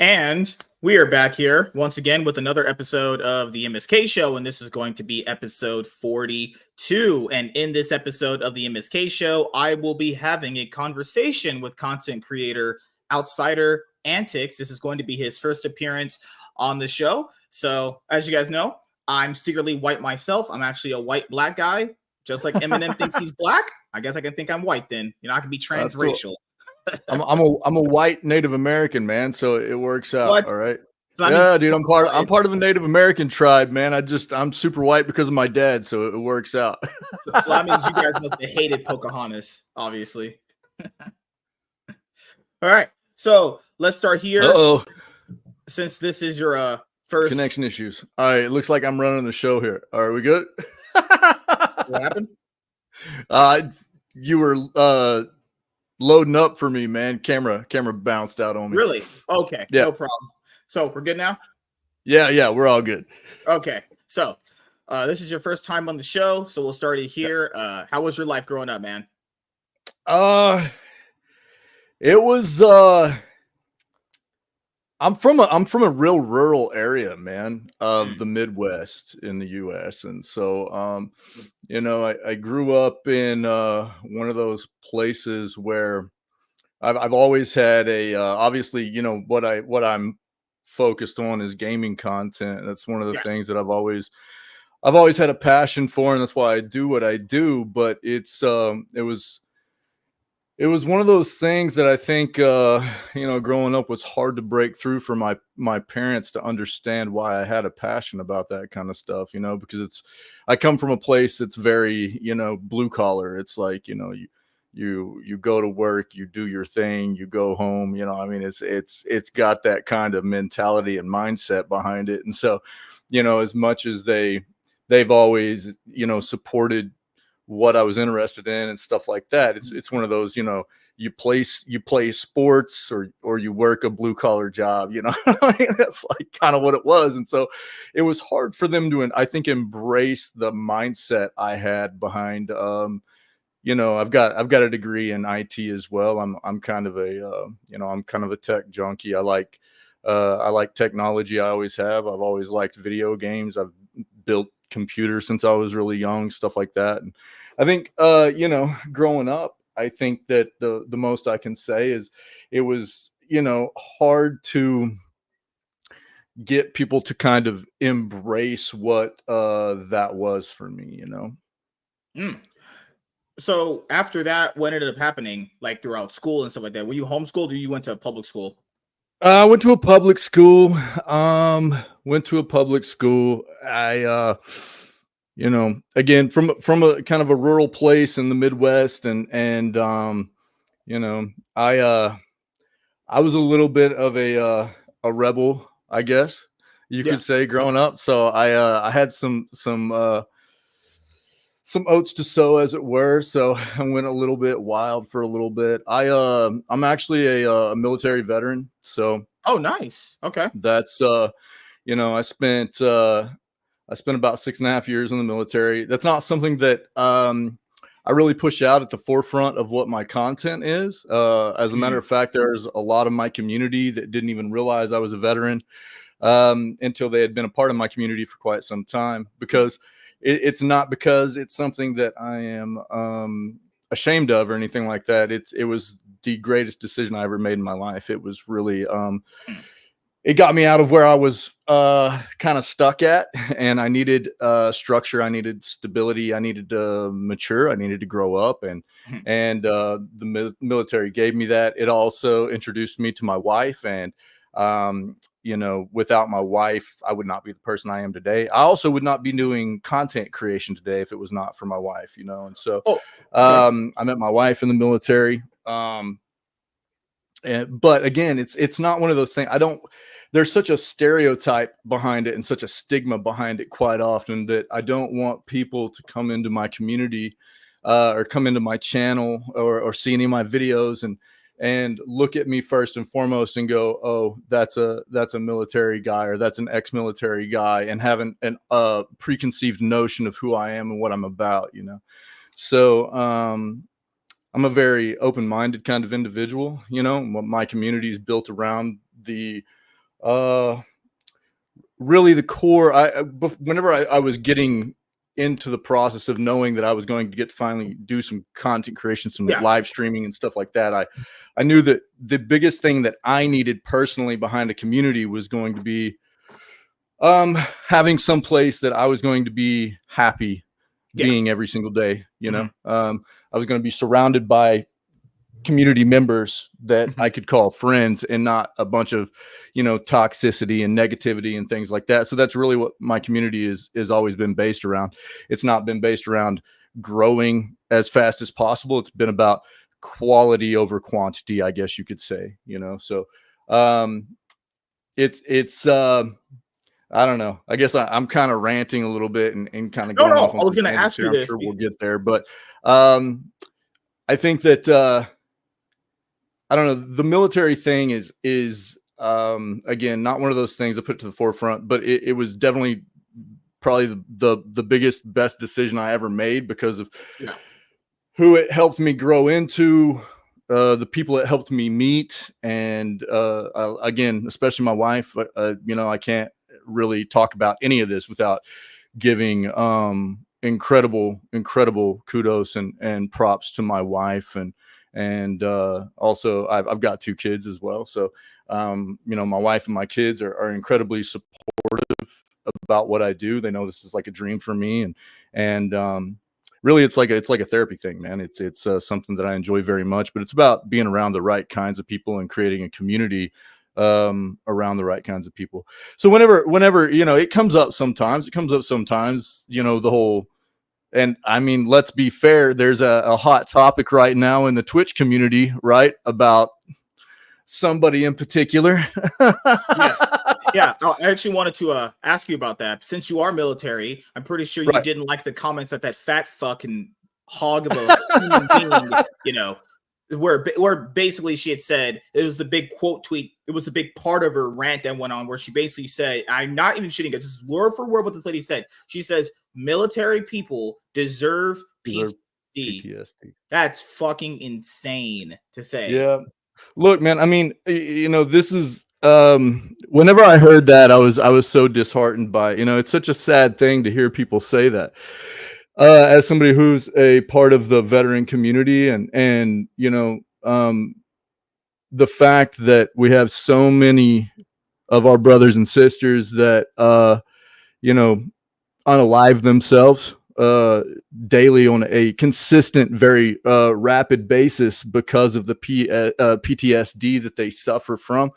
And we are back here once again with another episode of the MSK show, and this is going to be episode 42. And in this episode of the MSK show, I will be having a conversation with content creator Outsider Antics. This is going to be his first appearance on the show. So, as you guys know, I'm secretly white myself. I'm actually a white black guy, just like Eminem thinks he's black. I guess I can think I'm white then. I can be transracial. I'm a white Native American, man, so it works out. What? All right. So yeah, dude, I'm part of a Native American tribe, man. I'm super white because of my dad, so it works out. So that means you guys must have hated Pocahontas, obviously. All right. So let's start here. Uh-oh. Since this is your first connection issues. All right, it looks like I'm running the show here. Are we good? What happened? You were loading up for me, man. Camera bounced out on me. Really? Okay. Yeah. No problem. So we're good now? Yeah, we're all good. Okay. So this is your first time on the show, so we'll start it here. How was your life growing up, man? It was I'm from a real rural area, man, of the Midwest in the US. And so I grew up in one of those places where I've always had a obviously, what I'm focused on is gaming content. That's one of the things that I've always had a passion for, and that's why I do what I do. But it was one of those things that I think growing up was hard to break through for my parents to understand why I had a passion about that kind of stuff, because I come from a place that's very, blue collar. It's like, you go to work, you do your thing, you go home, it's got that kind of mentality and mindset behind it. And so, as much as they've always, supported what I was interested in and stuff like that, it's one of those, you play sports or you work a blue collar job, that's like kind of what it was. And so it was hard for them to, I think, embrace the mindset I had behind, I've got a degree in IT as well. I'm kind of a tech junkie. I like technology. I always have. I've always liked video games. I've built computers since I was really young, stuff like that. And I think, growing up, I think that the most I can say is it was, hard to get people to kind of embrace what that was for me, So after that, what ended up happening, like throughout school and stuff like that? Were you homeschooled or you went to a public school? I went to a public school. I again from a kind of a rural place in the Midwest, and I was a little bit of a rebel, I guess you could say, growing up. So I had some oats to sow, as it were. So I went a little bit wild for a little bit. I'm actually a military veteran. So oh, nice. Okay. That's I spent about 6.5 years in the military. That's not something that I really push out at the forefront of what my content is. As a matter of fact, there's a lot of my community that didn't even realize I was a veteran until they had been a part of my community for quite some time, because it's not because it's something that I am ashamed of or anything like that. It was the greatest decision I ever made in my life. It was really it got me out of where I was kind of stuck at, and I needed structure. I needed stability. I needed to mature. I needed to grow up, and the military gave me that. It also introduced me to my wife, and without my wife, I would not be the person I am today. I also would not be doing content creation today if it was not for my wife, And so I met my wife in the military. But again, it's not one of those things. There's such a stereotype behind it and such a stigma behind it quite often that I don't want people to come into my community or come into my channel or see any of my videos and look at me first and foremost and go, oh, that's a military guy, or that's an ex-military guy, and have a preconceived notion of who I am and what I'm about, So I'm a very open-minded kind of individual. My community is built around the Uh, really the core. Whenever I was getting into the process of knowing that I was going to get to finally do some content creation, some Yeah. live streaming and stuff like that, I knew that the biggest thing that I needed personally behind a community was going to be having some place that I was going to be happy Yeah. being every single day. Mhm. I was going to be surrounded by community members that Mhm. I could call friends and not a bunch of, toxicity and negativity and things like that. So that's really what my community is always been based around. It's not been based around growing as fast as possible. It's been about quality over quantity, I guess you could say, So um it's I don't know. I guess I'm kind of ranting a little bit and kind of No, going no, off on I was some gonna tangents ask here. you I'm this. sure we'll get there, but um I think that I don't know. The military thing is again not one of those things I put to the forefront, but it was definitely probably the biggest best decision I ever made because of Yeah. who it helped me grow into, the people it helped me meet, and again, especially my wife. I can't really talk about any of this without giving incredible kudos and props to my wife and also I've got two kids as well. So my wife and my kids are incredibly supportive about what I do. They know this is like a dream for me, and really it's like a therapy thing, man. It's something that I enjoy very much, but it's about being around the right kinds of people and creating a community around the right kinds of people. So whenever it comes up sometimes, the whole, and I mean, let's be fair, there's a hot topic right now in the Twitch community, right, about somebody in particular. Yes. Yeah. I actually wanted to ask you about that. Since you are military, I'm pretty sure you Right. didn't like the comments that fat fucking hog of a human being, you know, where basically she had said it was the big quote tweet. It was a big part of her rant that went on where she basically said, I'm not even shitting. This is word for word what this lady said. She says military people deserve Deserve PTSD. PTSD. That's fucking insane to say. Yeah. Look, man, I mean, this is whenever I heard that, I was so disheartened by, it's such a sad thing to hear people say that. As somebody who's a part of the veteran community and the fact that we have so many of our brothers and sisters that you know unalive themselves daily on a consistent, very rapid basis because of the PTSD that they suffer from.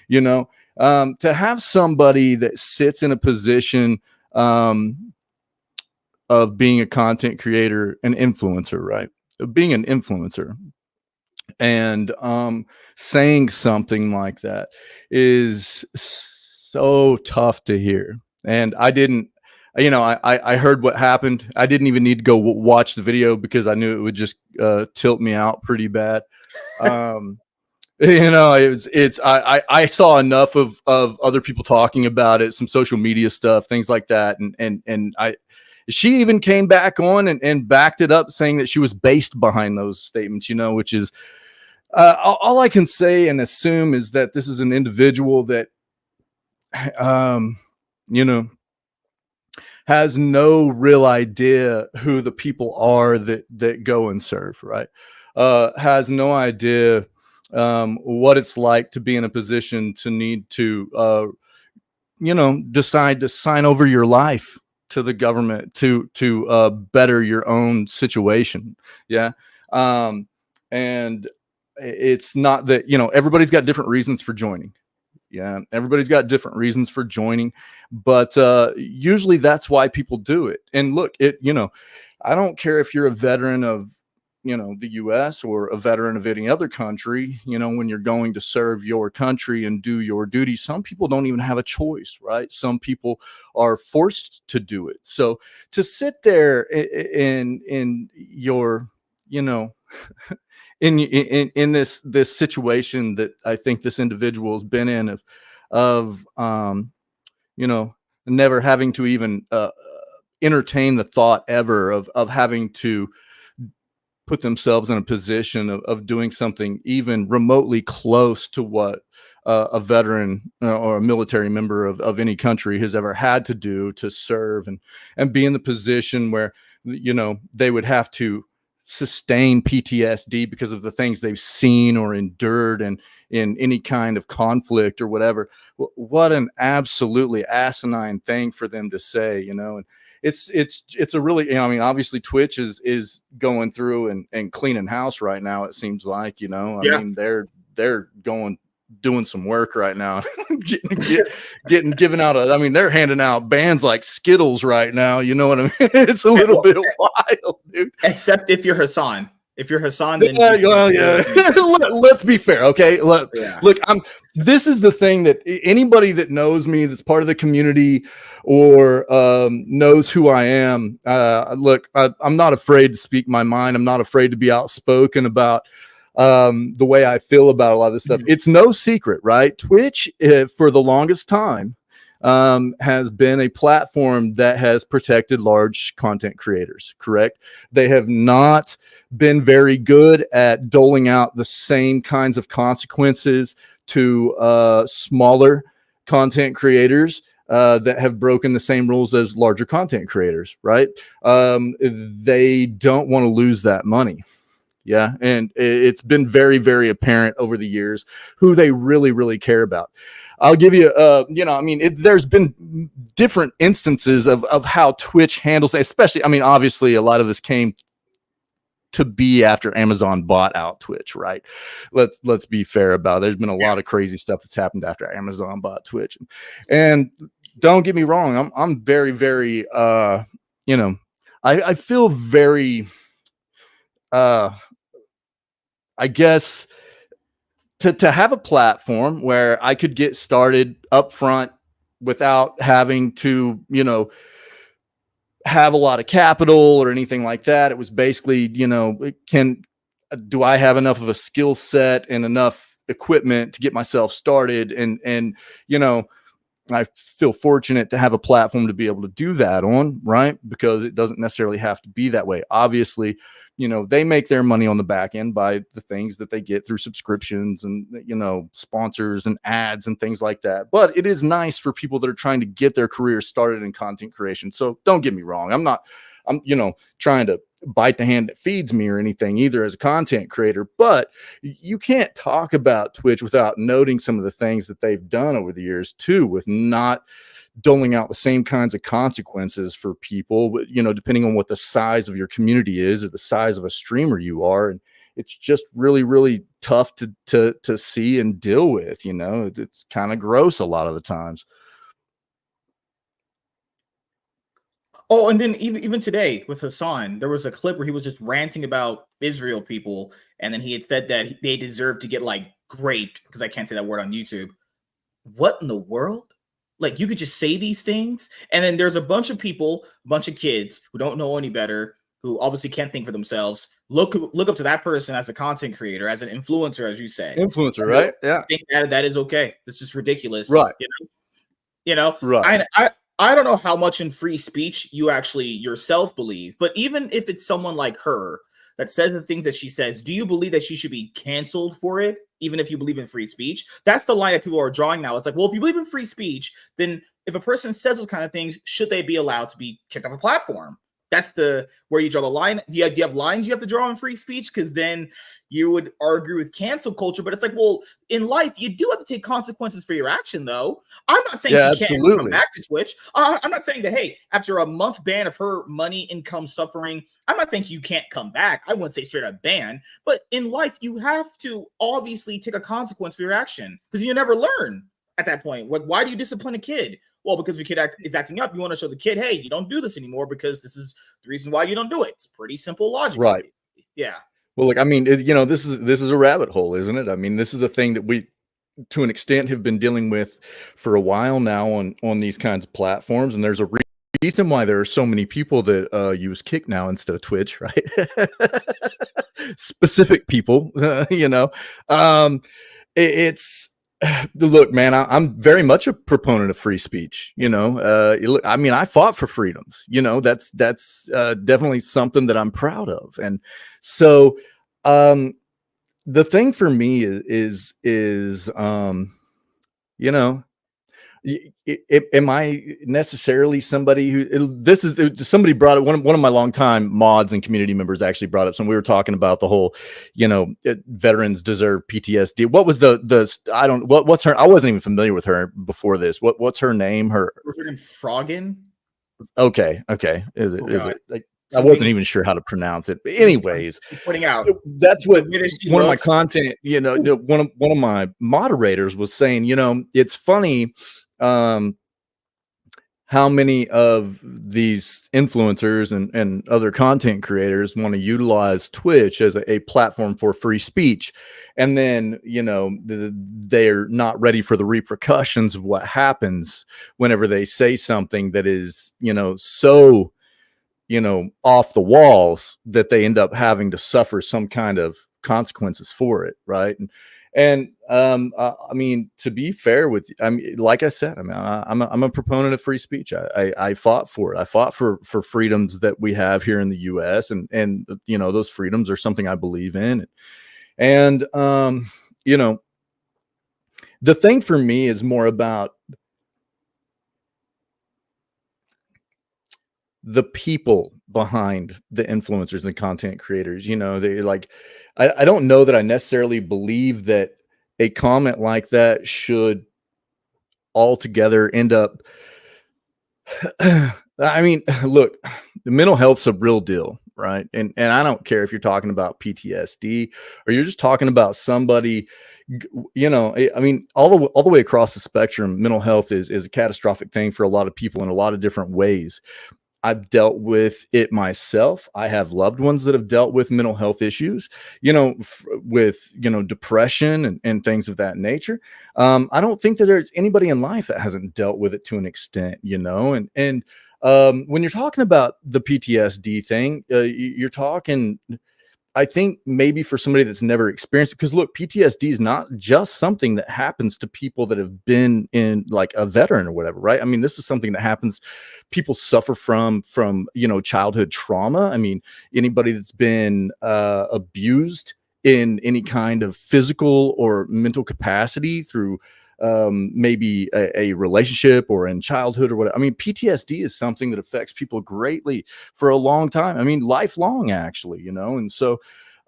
You know, to have somebody that sits in a position um, of being a content creator, an influencer, right? Of being an influencer and saying something like that is so tough to hear. And I didn't, I heard what happened. I didn't even need to go watch the video because I knew it would just tilt me out pretty bad. Um, I saw enough of other people talking about it, some social media stuff, things like that, and she even came back on and backed it up, saying that she was based behind those statements, which is all I can say and assume is that this is an individual that, um, you know, has no real idea who the people are that go and serve, right? Has no idea what it's like to be in a position to need to, decide to sign over your life to the government to better your own situation. Yeah. Um, and it's not that, everybody's got different reasons for joining. Yeah, everybody's got different reasons for joining, but usually that's why people do it. And look, I don't care if you're a veteran of, the US or a veteran of any other country, when you're going to serve your country and do your duty, some people don't even have a choice, right? Some people are forced to do it. So to sit there in your, you know, in this situation that I think this individual has been in of never having to even entertain the thought ever of having to put themselves in a position of doing something even remotely close to what a veteran or a military member of any country has ever had to do to serve and be in the position where, you know, they would have to sustain PTSD because of the things they've seen or endured and in any kind of conflict or whatever. What an absolutely asinine thing for them to say, you know. And it's a really, you know, I mean, obviously Twitch is going through and cleaning house right now, it seems like, you know. I Yeah. mean, they're going doing some work right now. getting given out I mean, they're handing out bands like Skittles right now, you know what I mean? It's a little bit wild, dude. Except if you're Hassan. If you're Hassan, then Yeah, well, yeah. Let's be fair, okay? Look, this is the thing that anybody that knows me, that's part of the community, or knows who I am. Look, I'm not afraid to speak my mind. I'm not afraid to be outspoken about the way I feel about a lot of this stuff. It's no secret, right? Twitch, for the longest time, has been a platform that has protected large content creators, correct? They have not been very good at doling out the same kinds of consequences to smaller content creators that have broken the same rules as larger content creators, right? They don't want to lose that money. Yeah. And it's been very, very apparent over the years who they really, really care about. I'll give you, you know, I mean, there's been different instances of how Twitch handles it, especially, I mean, obviously a lot of this came to be after Amazon bought out Twitch, right? Let's be fair about it. There's been a lot of crazy stuff that's happened after Amazon bought Twitch. And don't get me wrong, I'm very, very, you know, I feel very, I guess, to have a platform where I could get started up front without having to, you know, have a lot of capital or anything like that. It was basically, you know, do I have enough of a skill set and enough equipment to get myself started? And you know, I feel fortunate to have a platform to be able to do that on, right? Because it doesn't necessarily have to be that way. Obviously, you know, they make their money on the back end by the things that they get through subscriptions and, you know, sponsors and ads and things like that. But it is nice for people that are trying to get their career started in content creation. So don't get me wrong. I'm, you know, trying to bite the hand that feeds me or anything either as a content creator, but you can't talk about Twitch without noting some of the things that they've done over the years too, with not doling out the same kinds of consequences for people, you know, depending on what the size of your community is or the size of a streamer you are. And it's just really, really tough to see and deal with, you know. It's kind of gross a lot of the times. Oh, and then even today with Hassan, there was a clip where he was just ranting about Israel people, and then he had said that they deserve to get like raped, because I can't say that word on YouTube. What in the world? Like, you could just say these things, and then there's a bunch of people, a bunch of kids who don't know any better, who obviously can't think for themselves. Look up to that person as a content creator, as an influencer, as you said. Influencer, right? Yeah. I think that is okay. This is ridiculous, right? You know, right. I don't know how much in free speech you actually yourself believe, but even if it's someone like her that says the things that she says, do you believe that she should be canceled for it, even if you believe in free speech? That's the line that people are drawing now. It's like, well, if you believe in free speech, then if a person says those kind of things, should they be allowed to be kicked off a platform? That's the where you draw the line. Do you have lines you have to draw in free speech? Because then you would argue with cancel culture. But it's like, well, in life, you do have to take consequences for your action, though. I'm not saying she can't come back to Twitch. I'm not saying that, hey, after a month ban of her money income suffering, I'm not saying you can't come back. I wouldn't say straight up ban. But in life, you have to obviously take a consequence for your action, because you never learn at that point. Why do you discipline a kid? Well, because your kid is acting up, you want to show the kid, hey, you don't do this anymore because this is the reason why you don't do it. It's pretty simple logic. Right. Yeah. Well, look, I mean, you know, this is a rabbit hole, isn't it? I mean, this is a thing that we, to an extent, have been dealing with for a while now on these kinds of platforms. And there's a reason why there are so many people that use Kick now instead of Twitch, right? Specific people, you know. It's look, man, I'm very much a proponent of free speech. You know, I mean, I fought for freedoms. You know, that's definitely something that I'm proud of. And so, the thing for me is You know, am I necessarily somebody who this is somebody brought it? One of my longtime mods and community members actually brought up. So we were talking about the whole, veterans deserve PTSD. What was I don't what's her? I wasn't even familiar with her before this. What's her name? Was her name Froggen? Okay. Oh Is God, it like I wasn't something. even sure how to pronounce it. But I'm anyways, pointing out that's the what way that she one of my looks. content, one of my moderators was saying, it's funny how many of these influencers and other content creators want to utilize Twitch as a platform for free speech. And then, they're not ready for the repercussions of what happens whenever they say something that is, so off the walls that they end up having to suffer some kind of consequences for it, right? I mean, to be fair with you, I mean, like I said, I mean, I'm a proponent of free speech. I fought for it. I fought for freedoms that we have here in the U.S. and those freedoms are something I believe in. And you know, the thing for me is more about the people behind the influencers and content creators. They like, I don't know that I necessarily believe that a comment like that should altogether end up I mean, look, the mental health's a real deal, right? And I don't care if you're talking about PTSD or you're just talking about somebody, I mean, all the way across the spectrum, mental health is a catastrophic thing for a lot of people in a lot of different ways. I've dealt with it myself. I have loved ones that have dealt with mental health issues, with, depression and things of that nature. I don't think that there's anybody in life that hasn't dealt with it to an extent, and when you're talking about the PTSD thing, you're talking, I think maybe for somebody that's never experienced it, because look, PTSD is not just something that happens to people that have been in like a veteran or whatever, right? I mean, this is something that happens, people suffer from childhood trauma. I mean, anybody that's been abused in any kind of physical or mental capacity through maybe a relationship or in childhood or whatever. I mean, PTSD is something that affects people greatly for a long time. I mean, lifelong, actually, and so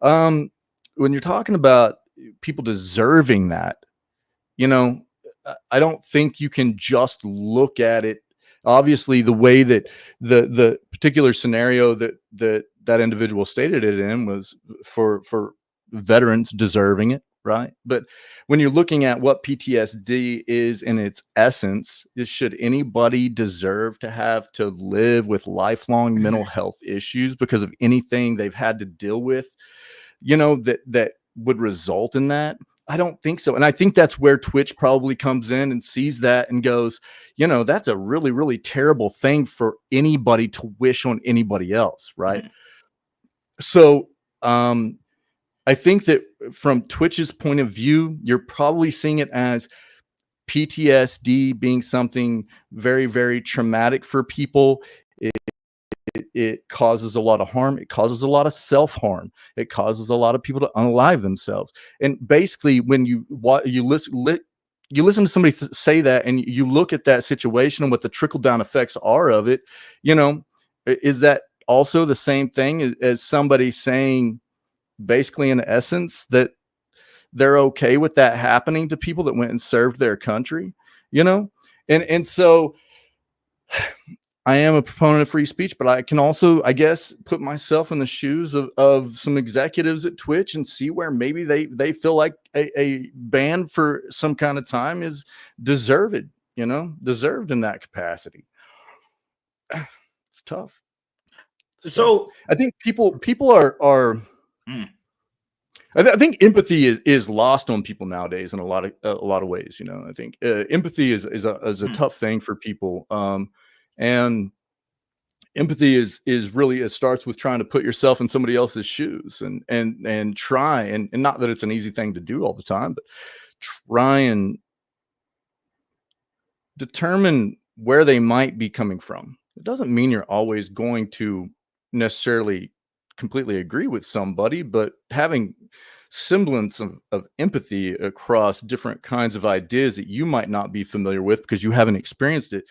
um, when you're talking about people deserving that, you know, I don't think you can just look at it. Obviously, the way that the particular scenario that individual stated it in was for veterans deserving it, right? But when you're looking at what PTSD is in its essence, is should anybody deserve to have to live with lifelong mental health issues because of anything they've had to deal with, that would result in that? I don't think so. And I think that's where Twitch probably comes in and sees that and goes, that's a really, really terrible thing for anybody to wish on anybody else, right? So I think that from Twitch's point of view, you're probably seeing it as PTSD being something very, very traumatic for people. It causes a lot of harm. It causes a lot of self-harm. It causes a lot of people to unalive themselves. And basically, when you listen to somebody say that, and you look at that situation and what the trickle-down effects are of it, is that also the same thing as somebody saying, basically, in essence, that they're okay with that happening to people that went and served their country, and so I am a proponent of free speech, but I can also, I guess, put myself in the shoes of some executives at Twitch and see where maybe they feel like a ban for some kind of time is deserved, deserved in that capacity. It's tough. It's tough. So, I think people are mm, I think empathy is lost on people nowadays in a lot of ways. I think empathy is a mm, tough thing for people, and empathy is really, it starts with trying to put yourself in somebody else's shoes and try, and not that it's an easy thing to do all the time, but try and determine where they might be coming from. It doesn't mean you're always going to necessarily completely agree with somebody, but having semblance of empathy across different kinds of ideas that you might not be familiar with because you haven't experienced it.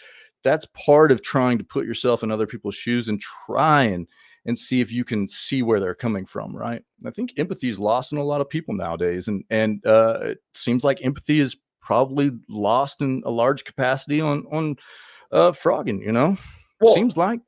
That's part of trying to put yourself in other people's shoes and try and see if you can see where they're coming from, right? I think empathy is lost in a lot of people nowadays, and it seems like empathy is probably lost in a large capacity on frogging. Well, Seems like.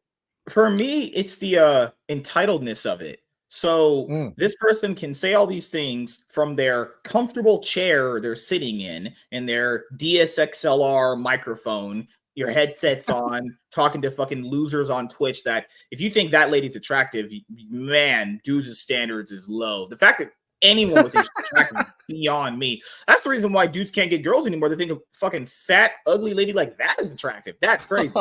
for me, it's the entitledness of it. So Mm. this person can say all these things from their comfortable chair they're sitting in their DSXLR microphone, your headsets on, talking to fucking losers on Twitch. That if you think that lady's attractive, man, dudes' standards is low. The fact that anyone would think she's attractive is beyond me. That's the reason why dudes can't get girls anymore. They think a fucking fat, ugly lady like that is attractive. That's crazy.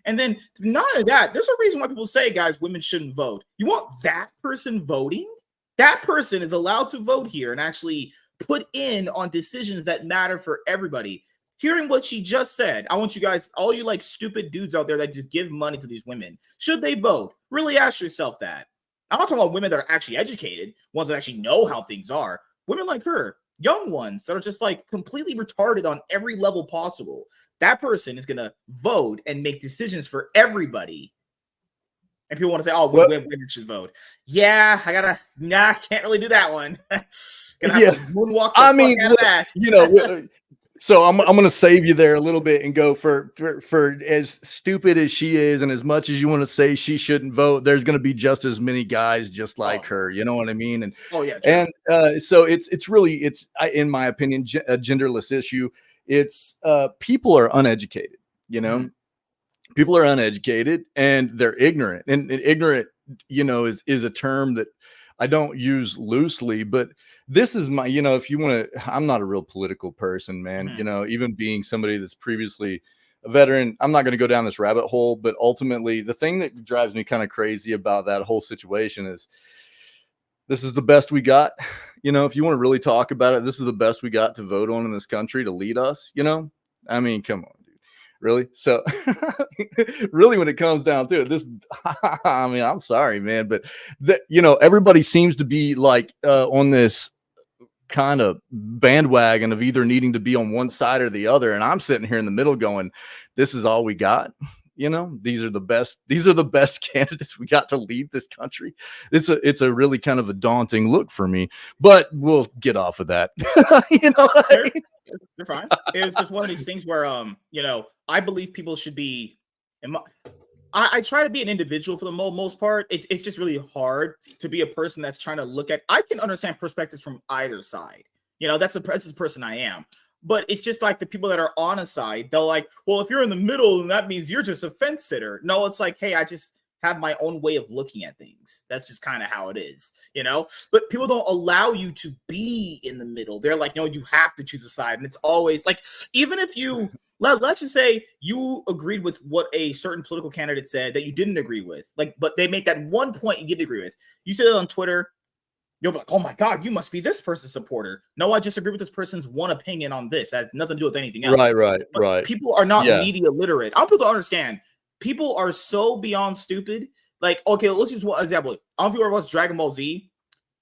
And then not only that, there's a reason why people say, guys, women shouldn't vote. You want that person voting? That person is allowed to vote here and actually put in on decisions that matter for everybody. Hearing what she just said, I want you guys, all you like stupid dudes out there that just give money to these women, should they vote? Really ask yourself that. I'm not talking about women that are actually educated, ones that actually know how things are. Women like her, young ones that are just like completely retarded on every level possible. That person is going to vote and make decisions for everybody. And people want to say, oh, women should vote. Yeah, I can't really do that one. Gonna have to moonwalk the fuck out of that. So I'm going to save you there a little bit and go for as stupid as she is, and as much as you want to say she shouldn't vote, there's going to be just as many guys just like her. You know what I mean? And yeah, true. And so it's really, in my opinion, a genderless issue. It's people are uneducated. Mm-hmm. People are uneducated and they're ignorant, and ignorant, is a term that I don't use loosely, but this is my, if you want to, I'm not a real political person, man. Mm-hmm. Even being somebody that's previously a veteran, I'm not going to go down this rabbit hole, but ultimately the thing that drives me kind of crazy about that whole situation is this is the best we got. If you want to really talk about it, this is the best we got to vote on in this country to lead us. I mean, come on, dude. Really? So really, when it comes down to it, this, I mean, I'm sorry, man, but everybody seems to be like on this kind of bandwagon of either needing to be on one side or the other. And I'm sitting here in the middle going, this is all we got. These are the best candidates we got to lead this country. It's a really kind of a daunting look for me, but we'll get off of that. They're fine. It's just one of these things where, I believe people should be, I try to be an individual for the most part. It's just really hard to be a person that's trying to look at, I can understand perspectives from either side. That's the person I am. But it's just like the people that are on a side, they're like, well, if you're in the middle, then that means you're just a fence sitter. No, it's like, hey, I just have my own way of looking at things. That's just kind of how it is, But people don't allow you to be in the middle. They're like, no, you have to choose a side. And it's always like, even if you, let's just say you agreed with what a certain political candidate said that you didn't agree with, but they make that one point you didn't agree with. You said it on Twitter. You'll be like, oh my God, you must be this person's supporter. No, I just agree with this person's one opinion on this. It has nothing to do with anything else. Right. People are not media literate. I want people to understand. People are so beyond stupid. Like, okay, let's use one example. I don't know if you ever watched Dragon Ball Z,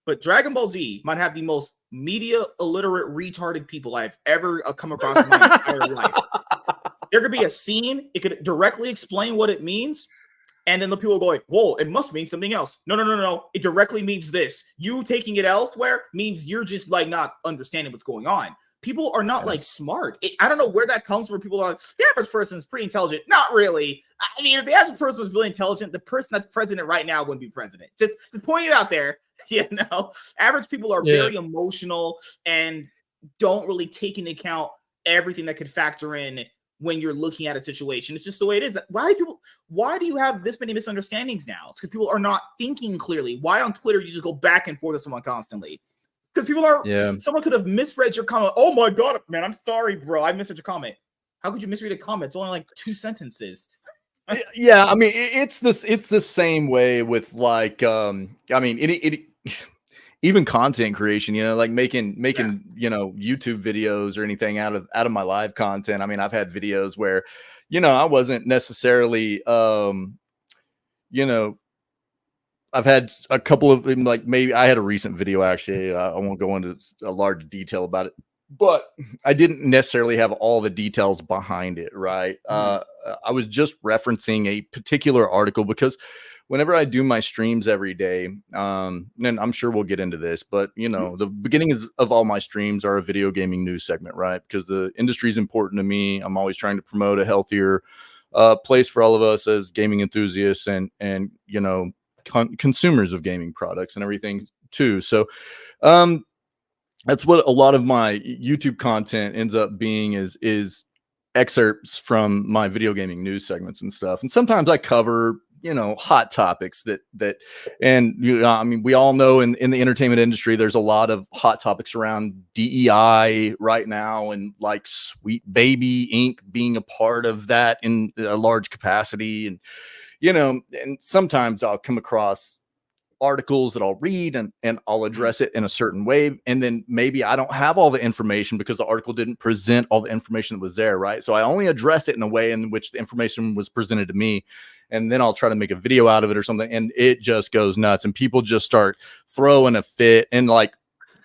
but Dragon Ball Z might have the most media illiterate, retarded people I've ever come across in my entire life. There could be a scene. It could directly explain what it means. And then the people go like, whoa, it must mean something else. No. It directly means this. You taking it elsewhere means you're just like not understanding what's going on. People are not like smart. I don't know where that comes from. People are like, the average person is pretty intelligent. Not really. I mean, if the average person was really intelligent, the person that's president right now wouldn't be president. Just to point it out there. Average people are very emotional and don't really take into account everything that could factor in when you're looking at a situation. It's just the way it is. Why do you have this many misunderstandings now? It's because people are not thinking clearly. Why on Twitter you just go back and forth with someone constantly? Because people are, someone could have misread your comment. Oh my God, man, I'm sorry, bro. I misread your comment. How could you misread a comment? It's only like 2 sentences. Yeah, I mean, it's the same way with like, I mean, it even content creation, like making, YouTube videos or anything out of my live content. I mean, I've had videos where, I wasn't necessarily, I've had a couple of like maybe I had a recent video actually. I won't go into a large detail about it, but I didn't necessarily have all the details behind it. Right. I was just referencing a particular article because whenever I do my streams every day, and I'm sure we'll get into this, but you know, the beginning of all my streams are a video gaming news segment, right? Because the industry is important to me. I'm always trying to promote a healthier place for all of us as gaming enthusiasts and you know consumers of gaming products and everything too. So um, that's what a lot of my YouTube content ends up being is excerpts from my video gaming news segments and stuff. And sometimes I cover, you know, hot topics and you know, I mean, we all know in the entertainment industry, there's a lot of hot topics around DEI right now, and like Sweet Baby Inc. being a part of that in a large capacity. And, you know, and sometimes I'll come across articles that I'll read and I'll address it in a certain way. And then maybe I don't have all the information because the article didn't present all the information that was there. Right. So I only address it in a way in which the information was presented to me. And then I'll try to make a video out of it or something. And it just goes nuts. And people just start throwing a fit and like,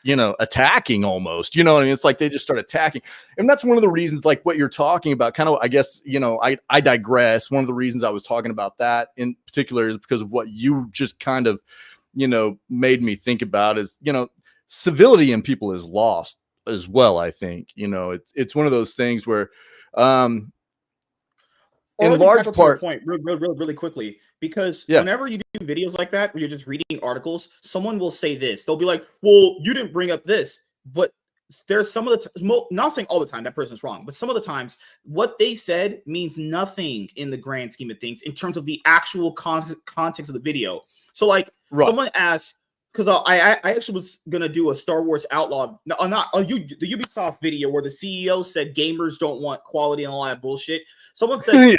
you know, attacking almost, you know what I mean? It's like they just start attacking. And that's one of the reasons, like what you're talking about, kind of, I guess, you know, I digress. One of the reasons I was talking about that in particular is because of what you just kind of, you know, made me think about is, you know, civility in people is lost as well. I think, you know, it's one of those things where, Or in let me large tackle to your part, point really quickly, because yeah, whenever you do videos like that, where you're just reading articles, someone will say this. They'll be like, well, you didn't bring up this. But there's some of the, not saying all the time that person's wrong, but some of the times what they said means nothing in the grand scheme of things in terms of the actual context of the video. So like right, someone asked, because I actually was gonna do a Star Wars Outlaw, no, not the Ubisoft video where the CEO said gamers don't want quality and a lot of bullshit. Someone said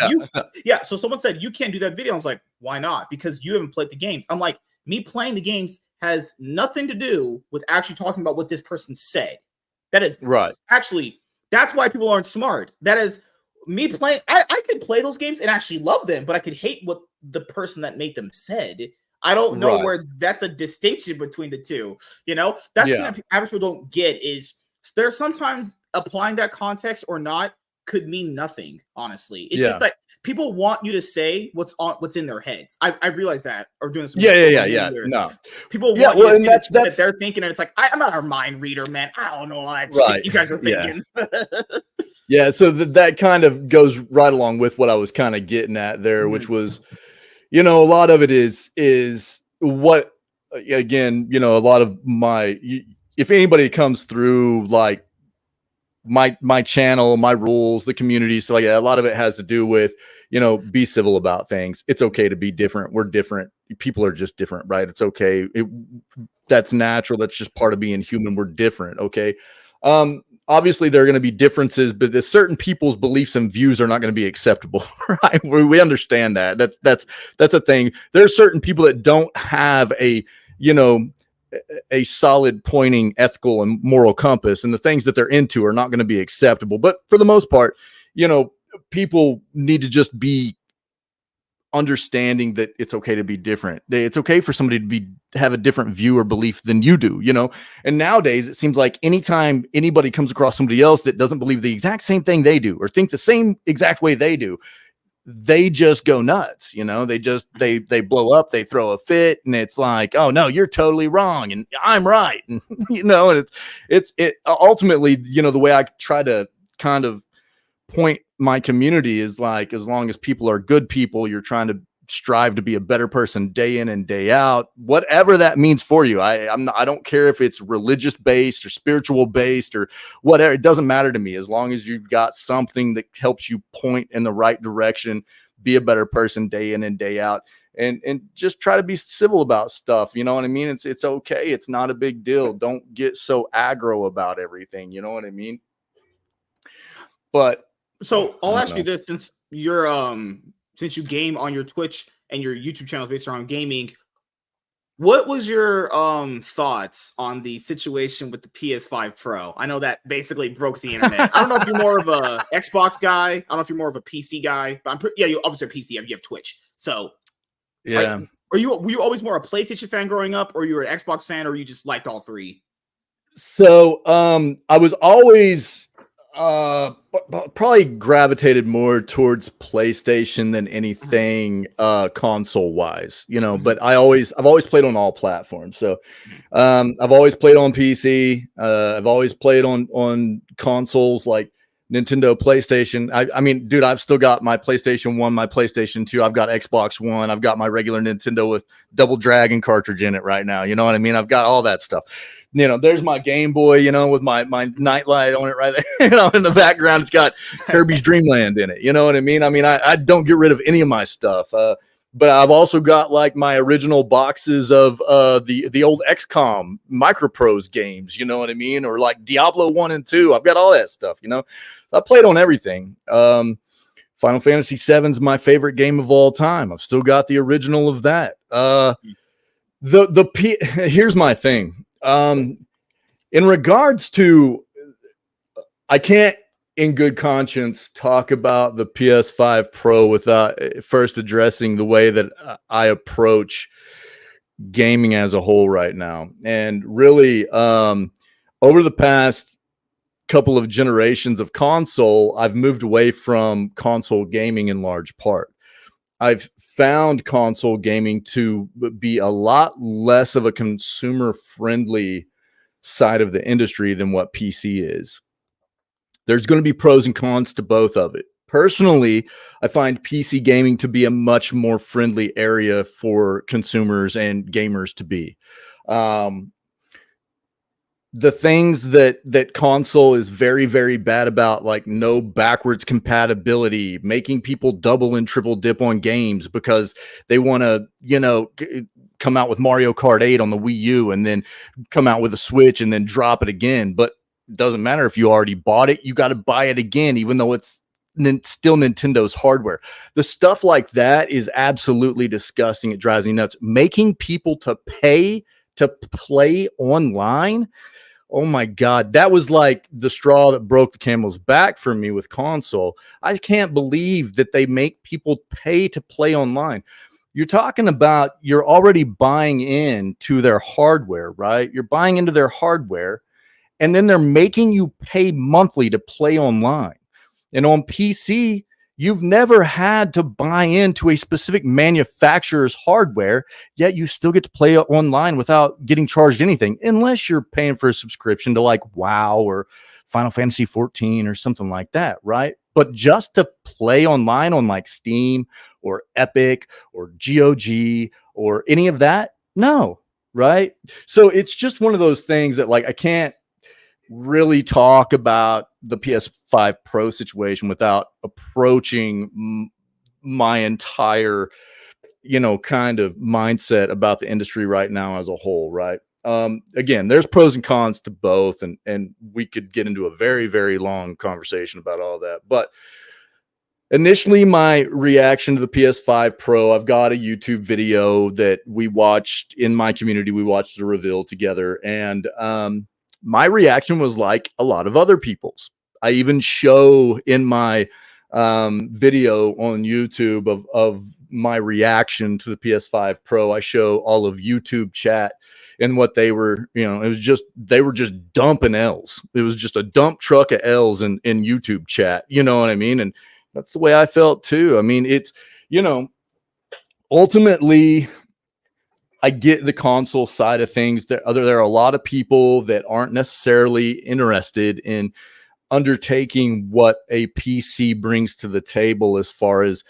so someone said you can't do that video. I was like, why not? Because you haven't played the games. I'm like, me playing the games has nothing to do with actually talking about what this person said. That is right, actually, that's why people aren't smart. That is me playing. I could play those games and actually love them, but I could hate what the person that made them said. I don't know right, where that's a distinction between the two. You know, that's the thing yeah, that average people don't get is there's sometimes applying that context or not could mean nothing. Honestly, it's just yeah, that people want you to say what's in their heads. I realize that, or doing some yeah, no, people yeah, want you well, to and see what that's they're thinking, and it's like I'm not a mind reader, man. I don't know all that right, shit you guys are yeah. thinking. Yeah, so that kind of goes right along with what I was kind of getting at there, which was, you know, a lot of it is what, again, you know, a lot of if anybody comes through like my channel, my rules, the community, so like a lot of it has to do with, you know, be civil about things. It's okay to be different. We're different. People are just different, right? It's okay. That's natural. That's just part of being human. We're different. Okay. Obviously there are going to be differences, but there's certain people's beliefs and views are not going to be acceptable, right? We understand that. That's a thing. There are certain people that don't have you know, a solid pointing ethical and moral compass, and the things that they're into are not going to be acceptable. But for the most part, you know, people need to just be understanding that it's okay to be different. It's okay for somebody to have a different view or belief than you do, you know? And nowadays it seems like anytime anybody comes across somebody else that doesn't believe the exact same thing they do or think the same exact way they do, they just go nuts, you know? They blow up, they throw a fit, and it's like, oh no, you're totally wrong and I'm right. And you know, and it ultimately, you know, the way I try to kind of point my community is like, as long as people are good people, you're trying to strive to be a better person day in and day out, whatever that means for you. I don't care if it's religious based or spiritual based or whatever. It doesn't matter to me. As long as you've got something that helps you point in the right direction, be a better person day in and day out, and just try to be civil about stuff. You know what I mean? It's okay. It's not a big deal. Don't get so aggro about everything. You know what I mean? But So I I'll don't ask you know. this, since you game on your Twitch and your YouTube channel is based around gaming, what was your thoughts on the situation with the PS5 Pro? I know that basically broke the internet. I don't know if you're more of a Xbox guy. I don't know if you're more of a PC guy, but yeah, you obviously a PC. You have Twitch. So are, Yeah. were you always more a PlayStation fan growing up, or you were an Xbox fan, or you just liked all three? So I was always probably gravitated more towards PlayStation than anything console wise, you know, but I've always played on all platforms. So I've always played on PC. I've always played on consoles like Nintendo, PlayStation. I mean, dude, I've still got my PlayStation 1, my PlayStation 2. I've got Xbox One. I've got my regular Nintendo with Double Dragon cartridge in it right now. You know what I mean? I've got all that stuff. You know, there's my Game Boy, you know, with my nightlight on it right there. You know, in the background, it's got Kirby's Dream Land in it. You know what I mean? I don't get rid of any of my stuff. But I've also got like my original boxes of the old XCOM Microprose games, you know what I mean? Or like Diablo 1 and 2. I've got all that stuff, you know. I played on everything. Final Fantasy VII is my favorite game of all time. I've still got the original of that. Here's my thing. In regards to, I can't in good conscience talk about the PS5 Pro without first addressing the way that I approach gaming as a whole right now. And really, over the past couple of generations of console, I've moved away from console gaming in large part. I've found console gaming to be a lot less of a consumer-friendly side of the industry than what PC is. There's going to be pros and cons to both of it. Personally, I find PC gaming to be a much more friendly area for consumers and gamers to be. The things that console is very, very bad about, like no backwards compatibility, making people double and triple dip on games because they want to, you know, come out with Mario Kart 8 on the Wii U and then come out with a Switch and then drop it again. But it doesn't matter if you already bought it, you got to buy it again, even though it's still Nintendo's hardware. The stuff like that is absolutely disgusting. It drives me nuts. Making people to pay to play online. Oh my God, that was like the straw that broke the camel's back for me with console. I can't believe that they make people pay to play online. You're talking about you're already buying into their hardware, right? You're buying into their hardware, and then they're making you pay monthly to play online. And on PC, you've never had to buy into a specific manufacturer's hardware, yet you still get to play online without getting charged anything, unless you're paying for a subscription to like WoW or Final Fantasy 14 or something like that, right? But just to play online on like Steam or Epic or GOG or any of that, no, right? So it's just one of those things that like I can't really talk about the PS5 Pro situation without approaching my entire, you know, kind of mindset about the industry right now as a whole, right? Again, there's pros and cons to both, and we could get into a very, very long conversation about all that. But initially, my reaction to the PS5 Pro, I've got a YouTube video that we watched in my community. We watched the reveal together, and my reaction was like a lot of other people's. I even show in my video on YouTube of my reaction to the PS5 Pro. I show all of YouTube chat and what they were, you know, they were just dumping L's. It was just a dump truck of L's in YouTube chat. You know what I mean? And that's the way I felt too. I mean, it's, you know, ultimately, I get the console side of things. There are a lot of people that aren't necessarily interested in undertaking what a PC brings to the table as far as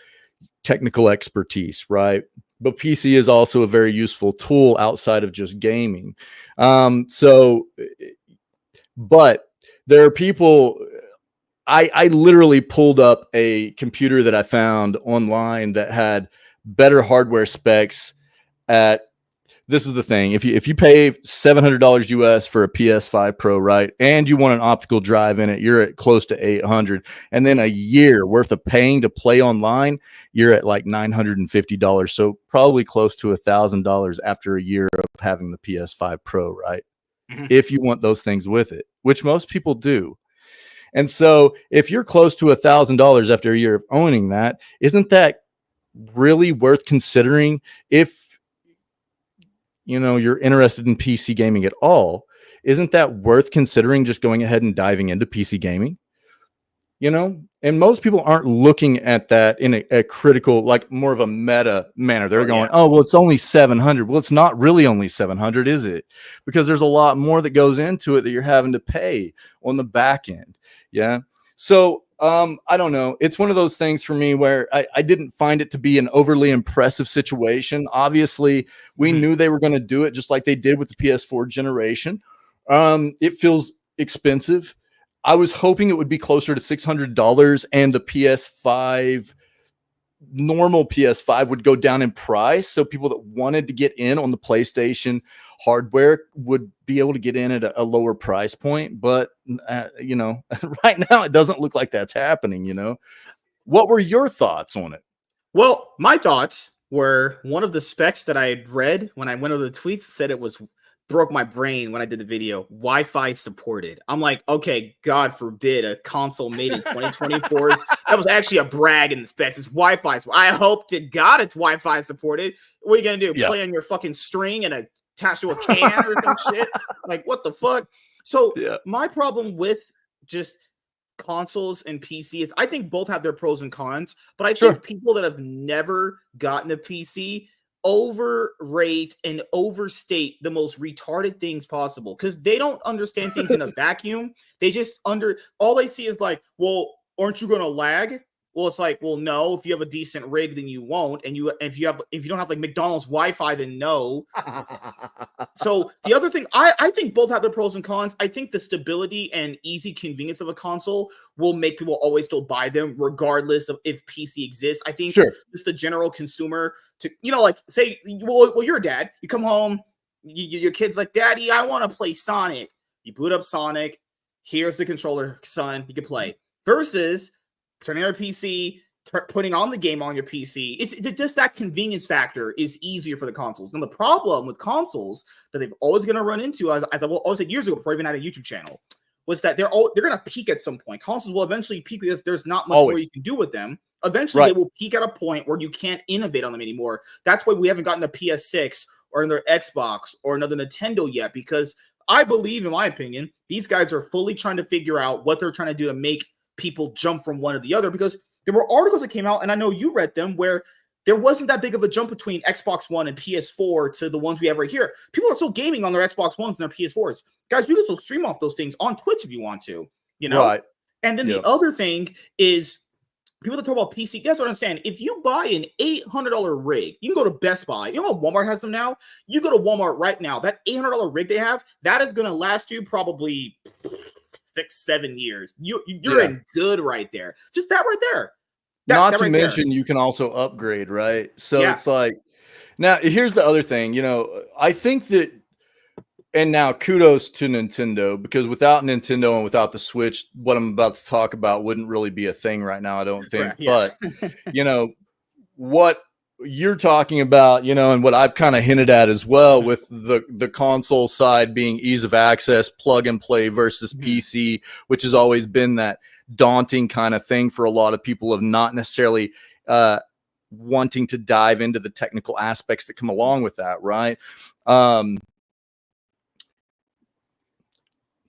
technical expertise, right? But PC is also a very useful tool outside of just gaming. But there are people. I literally pulled up a computer that I found online that had better hardware specs at. This is the thing. If you pay $700 US for a PS5 Pro, right, and you want an optical drive in it, you're at close to 800. And then a year worth of paying to play online, you're at like $950. So probably close to $1,000 after a year of having the PS5 Pro, right? Mm-hmm. If you want those things with it, which most people do. And so if you're close to $1,000 after a year of owning that, isn't that really worth considering if you're interested in PC gaming at all, isn't that worth considering just going ahead and diving into PC gaming? And most people aren't looking at that in a critical, like more of a meta manner. They're going, oh, well, it's only 700. Well, it's not really only 700, is it? Because there's a lot more that goes into it that you're having to pay on the back end. Yeah. So I don't know. It's one of those things for me where I didn't find it to be an overly impressive situation. Obviously, we knew they were going to do it just like they did with the PS4 generation. It feels expensive. I was hoping it would be closer to $600 and the PS5, normal PS5 would go down in price. So people that wanted to get in on the PlayStation hardware would be able to get in at a lower price point. But, right now it doesn't look like that's happening. What were your thoughts on it? Well, my thoughts were one of the specs that I had read when I went over the tweets said it was broke my brain when I did the video. Wi-Fi supported. I'm like, okay, God forbid a console made in 2024. That was actually a brag in the specs. It's Wi-Fi. I hope to God it's Wi-Fi supported. What are you gonna do? Yeah. Play on your fucking string and attach to a can or some shit? Like, what the fuck? So my problem with just consoles and PCs, I think both have their pros and cons, but I think people that have never gotten a PC overrate and overstate the most retarded things possible because they don't understand things in a vacuum. They just all they see is like, well, aren't you gonna lag? Well, it's like, well, no, if you have a decent rig, then you won't. And if you don't have like McDonald's Wi-Fi, then no. So the other thing, I think both have their pros and cons. I think the stability and easy convenience of a console will make people always still buy them, regardless of if PC exists. I think just the general consumer to, like say, well, you're a dad, you come home, your kid's like, Daddy, I want to play Sonic. You boot up Sonic. Here's the controller, son. You can play. Versus turning on your PC, putting on the game on your PC. It's just that convenience factor is easier for the consoles. And the problem with consoles that they've always going to run into, as I always said years ago before I even had a YouTube channel, was that they're going to peak at some point. Consoles will eventually peak because there's not much more you can do with them. Eventually, they will peak at a point where you can't innovate on them anymore. That's why we haven't gotten a PS6 or another Xbox or another Nintendo yet, because I believe, in my opinion, these guys are fully trying to figure out what they're trying to do to make people jump from one to the other, because there were articles that came out, and I know you read them, where there wasn't that big of a jump between Xbox One and PS4 to the ones we have right here. People are still gaming on their Xbox Ones and their PS4s. Guys, you can still stream off those things on Twitch if you want to, Right. And then the other thing is, people that talk about PC, you guys don't understand, if you buy an $800 rig, you can go to Best Buy. You know what Walmart has them now? You go to Walmart right now, that $800 rig they have, that is going to last you probably 6-7 years. You're in good right there. Just that right there. Not to mention you can also upgrade, right? So it's like, now here's the other thing, I think that, and now kudos to Nintendo, because without Nintendo and without the Switch, what I'm about to talk about wouldn't really be a thing right now, I don't think. But what you're talking about, and what I've kind of hinted at as well, with the console side being ease of access, plug and play versus PC, which has always been that daunting kind of thing for a lot of people of not necessarily wanting to dive into the technical aspects that come along with that, right?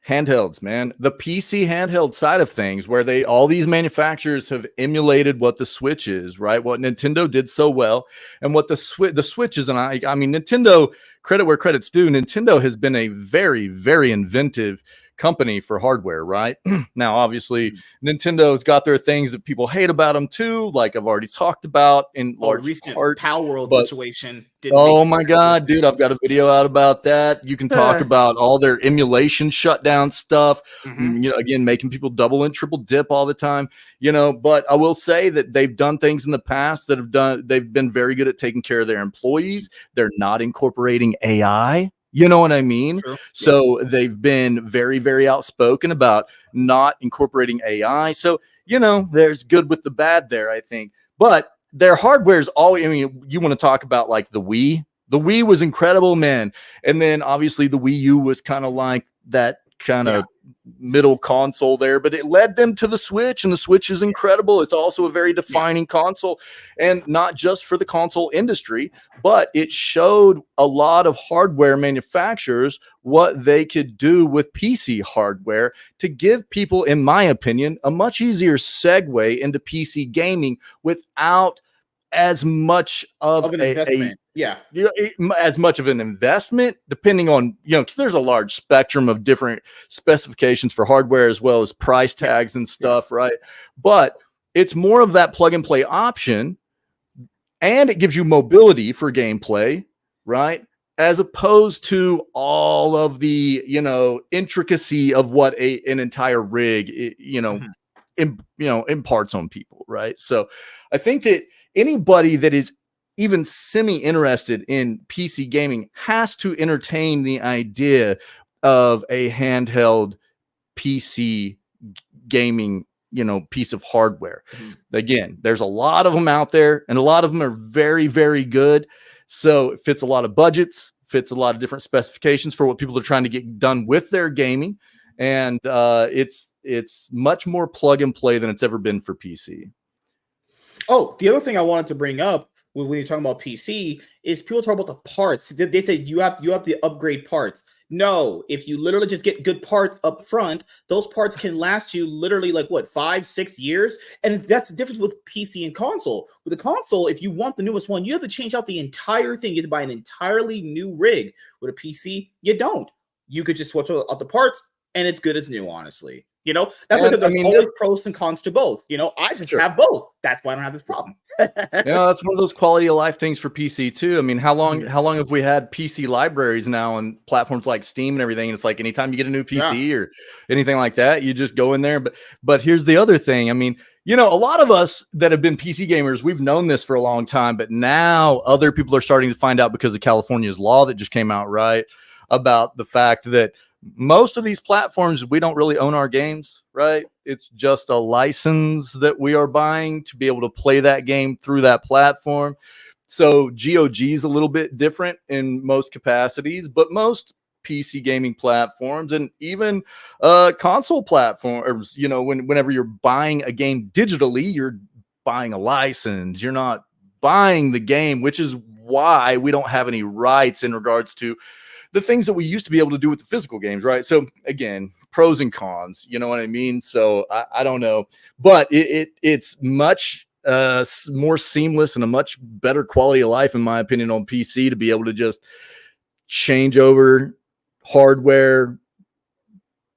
Handhelds, man. The PC handheld side of things, where all these manufacturers have emulated what the Switch is, right? What Nintendo did so well, and what the Switch is. And I mean, Nintendo, credit where credit's due, Nintendo has been a very, very inventive company for hardware, right? Now, obviously, Nintendo's got their things that people hate about them too, like I've already talked about in large recent part. Power World situation. Oh my God, dude, I've got a video out about that. You can talk about all their emulation shutdown stuff, again, making people double and triple dip all the time, but I will say that they've done things in the past they've been very good at taking care of their employees. They're not incorporating AI. You know what I mean? True. So they've been very, very outspoken about not incorporating AI. So, there's good with the bad there, I think. But their hardware is always, you want to talk about like the Wii. The Wii was incredible, man. And then obviously the Wii U was kind of like that kind of middle console there, but it led them to the Switch, and the Switch is incredible. It's also a very defining console, and not just for the console industry, but it showed a lot of hardware manufacturers what they could do with PC hardware to give people, in my opinion, a much easier segue into PC gaming without as much of an investment. as much of an investment, depending on, because there's a large spectrum of different specifications for hardware as well as price tags and stuff, right? But it's more of that plug and play option, and it gives you mobility for gameplay, right? As opposed to all of the, intricacy of what an entire rig, imparts on people, right? So I think that anybody that is even semi-interested in PC gaming has to entertain the idea of a handheld PC gaming, piece of hardware. Again, there's a lot of them out there, and a lot of them are very, very good. So it fits a lot of budgets, fits a lot of different specifications for what people are trying to get done with their gaming. And it's much more plug and play than it's ever been for PC. Oh, the other thing I wanted to bring up when you're talking about PC is people talk about the parts. They say you have to upgrade parts. No, if you literally just get good parts up front, those parts can last you literally 5-6 years. And that's the difference with PC and console. With the console, if you want the newest one, you have to change out the entire thing. You have to buy an entirely new rig. With a PC, you don't. You could just switch out the parts, and it's good as new, honestly. That's why there's always pros and cons to both. I just have both. That's why I don't have this problem. That's one of those quality of life things for PC too. I mean, how long have we had PC libraries now on platforms like Steam and everything? And it's like anytime you get a new PC or anything like that, you just go in there. But here's the other thing. I mean, a lot of us that have been PC gamers, we've known this for a long time, but now other people are starting to find out because of California's law that just came out, right? About the fact that most of these platforms, we don't really own our games, right? It's just a license that we are buying to be able to play that game through that platform. So GOG is a little bit different in most capacities, but most PC gaming platforms and even console platforms, whenever you're buying a game digitally, you're buying a license. You're not buying the game, which is why we don't have any rights in regards to the things that we used to be able to do with the physical games, right? So again, pros and cons, you know what I mean? So I don't know, but it's much more seamless and a much better quality of life, in my opinion, on PC to be able to just change over hardware,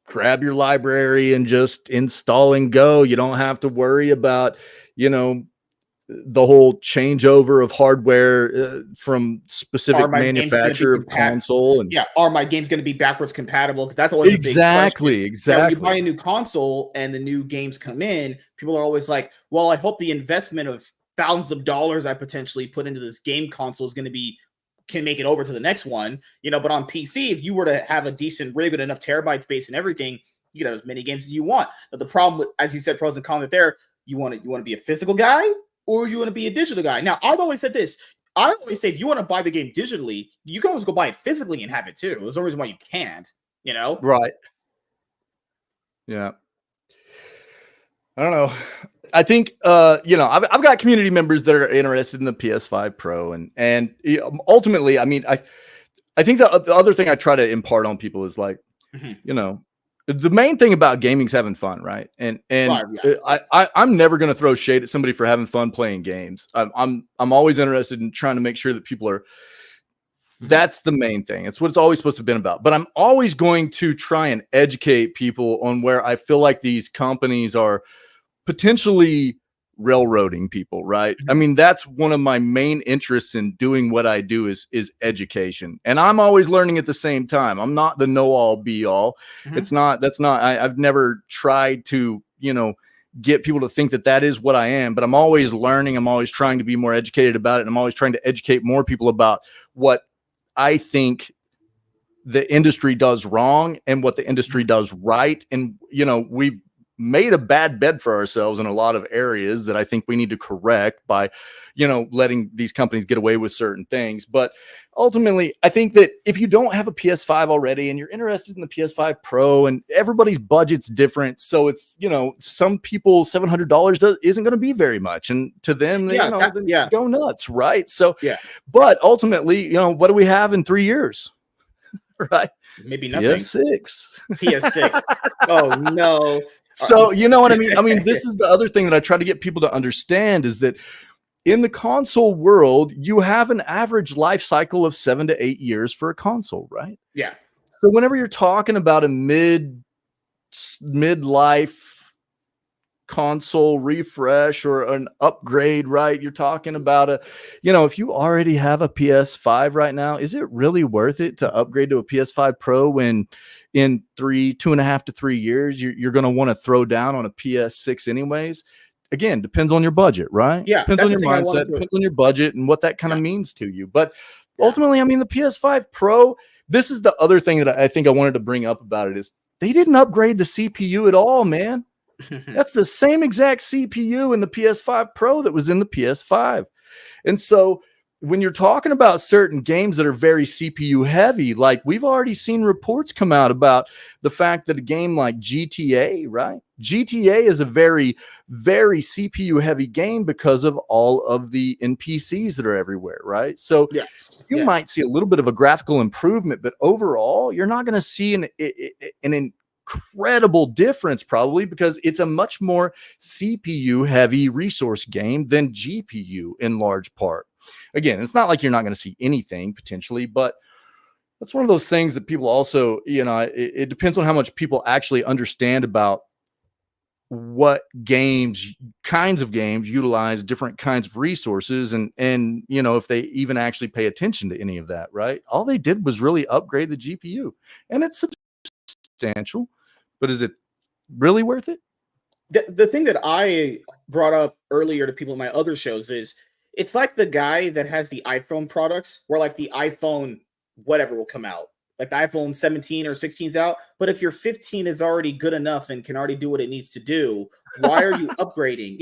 grab your library, and just install and go. You don't have to worry about, the whole changeover of hardware from specific manufacturer of console, and are my games going to be backwards compatible? Because that's always exactly. When you buy a new console and the new games come in, people are always like, "Well, I hope the investment of thousands of dollars I potentially put into this game console can make it over to the next one." But on PC, if you were to have a decent rig with enough terabyte space and everything, you can have as many games as you want. But the problem with, as you said, pros and cons there, you want to be a physical guy, or you want to be a digital guy. Now, I've always said this. I always say if you want to buy the game digitally, you can always go buy it physically and have it too. There's no reason why you can't, Right. Yeah. I don't know. I think, I've got community members that are interested in the PS5 Pro, and ultimately, I mean, I think the other thing I try to impart on people is like, the main thing about gaming is having fun, right? And I'm never going to throw shade at somebody for having fun playing games. I'm always interested in trying to make sure that people are. That's the main thing. It's what it's always supposed to have been about. But I'm always going to try and educate people on where I feel like these companies are potentially railroading people, right? I mean, that's one of my main interests in doing what I do is education. And I'm always learning at the same time. I'm not the know-all be-all. I've never tried to, get people to think that is what I am, but I'm always learning. I'm always trying to be more educated about it. And I'm always trying to educate more people about what I think the industry does wrong and what the industry does right. And, made a bad bed for ourselves in a lot of areas that I think we need to correct by, letting these companies get away with certain things. But ultimately, I think that if you don't have a PS5 already and you're interested in the PS5 Pro, and everybody's budget's different, so it's, some people $700 isn't going to be very much, and to them, they go nuts, right? So, but ultimately, what do we have in 3 years? Right? Maybe nothing. PS6. PS6. Oh no. So you know what I mean? I mean, this is the other thing that I try to get people to understand, is that in the console world, you have an average life cycle of 7 to 8 years for a console, right? Yeah. So whenever you're talking about a midlife console refresh or an upgrade, right? You're talking about if you already have a PS5 right now, is it really worth it to upgrade to a PS5 Pro when in 2.5 to 3 years you're going to want to throw down on a PS6 anyways? Again, depends on your budget, right? Yeah, depends on your mindset, depends on your budget and what that kind of means to you. But ultimately, I mean, the PS5 Pro, this is the other thing that I think I wanted to bring up about it, is they didn't upgrade the CPU at all, man. That's the same exact CPU in the PS5 Pro that was in the PS5. And so when you're talking about certain games that are very CPU heavy, like we've already seen reports come out about the fact that a game like GTA, right? GTA is a very, very CPU heavy game because of all of the NPCs that are everywhere, right? So you might see a little bit of a graphical improvement, but overall, you're not going to see an incredible difference, probably, because it's a much more CPU heavy resource game than GPU in large part. Again, it's not like you're not going to see anything potentially, but that's one of those things that people also, it depends on how much people actually understand about what kinds of games utilize different kinds of resources, and if they even actually pay attention to any of that, right? All they did was really upgrade the GPU, and it's substantial. But is it really worth it? The thing that I brought up earlier to people in my other shows is, it's like the guy that has the iPhone products, where like the iPhone whatever will come out, like the iPhone 17 or 16's out, but if your 15 is already good enough and can already do what it needs to do, why are you upgrading?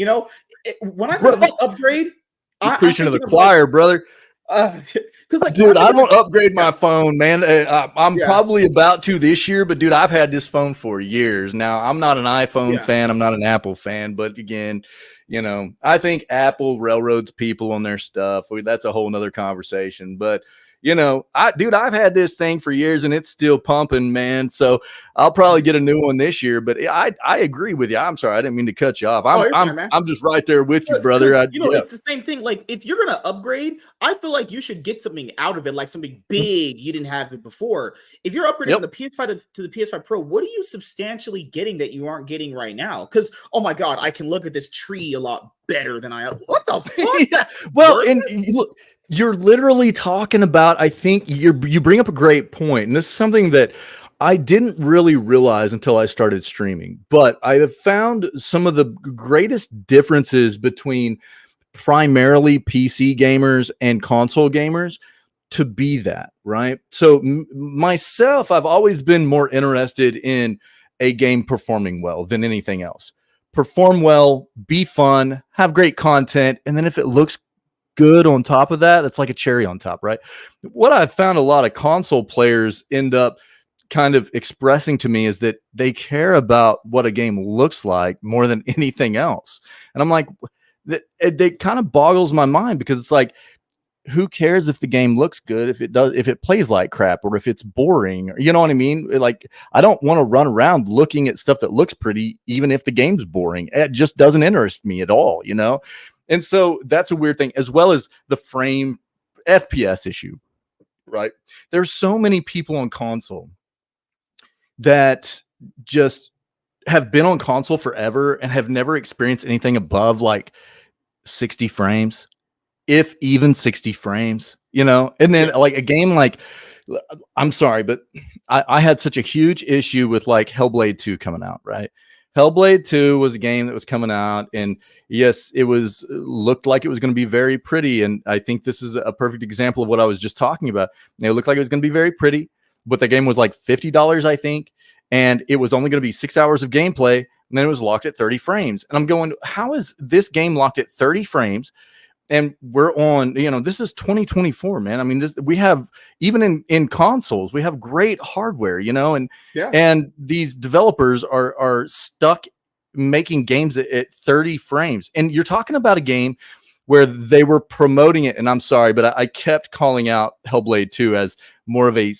When I think about upgrade, you're preaching to the choir, brother. Dude, I don't upgrade my phone, man. I'm probably about to this year, but dude, I've had this phone for years now. I'm not an iPhone fan. I'm not an Apple fan, but again, I think Apple railroads people on their stuff. That's a whole nother conversation, but I've had this thing for years and it's still pumping, man. So I'll probably get a new one this year, but I agree with you. I'm sorry. I didn't mean to cut you off. I'm just right there with you, brother. It's the same thing. Like, if you're going to upgrade, I feel like you should get something out of it, like something big you didn't have it before. If you're upgrading the PS5 to the PS5 Pro, what are you substantially getting that you aren't getting right now? Because, oh my God, I can look at this tree a lot better than what the fuck? Well, and look, you're literally talking about, I think you bring up a great point, and this is something that I didn't really realize until I started streaming, but I have found some of the greatest differences between primarily PC gamers and console gamers to be that, right? So myself, I've always been more interested in a game performing well than anything else. Perform well, be fun, have great content, and then if it looks good on top of that, it's like a cherry on top, right? What I've found a lot of console players end up kind of expressing to me is that they care about what a game looks like more than anything else. And I'm like, that kind of boggles my mind, because it's like, who cares if the game looks good if it plays like crap, or if it's boring, or, you know what I mean? Like, I don't want to run around looking at stuff that looks pretty, even if the game's boring. It just doesn't interest me at all, And so that's a weird thing, as well as the frame FPS issue, right? There's so many people on console that just have been on console forever and have never experienced anything above like 60 frames, if even 60 frames, and then like a game like, I'm sorry, but I had such a huge issue with like Hellblade 2 coming out, right? Hellblade 2 was a game that was coming out, and yes, it looked like it was going to be very pretty, and I think this is a perfect example of what I was just talking about. It looked like it was going to be very pretty, but the game was like $50, I think, and it was only going to be 6 hours of gameplay, and then it was locked at 30 frames. And I'm going, how is this game locked at 30 frames? And we're on, this is 2024, man. I mean, we have, even in consoles, we have great hardware, and these developers are stuck making games at 30 frames. And you're talking about a game where they were promoting it, and I'm sorry, but I kept calling out Hellblade 2 as more of a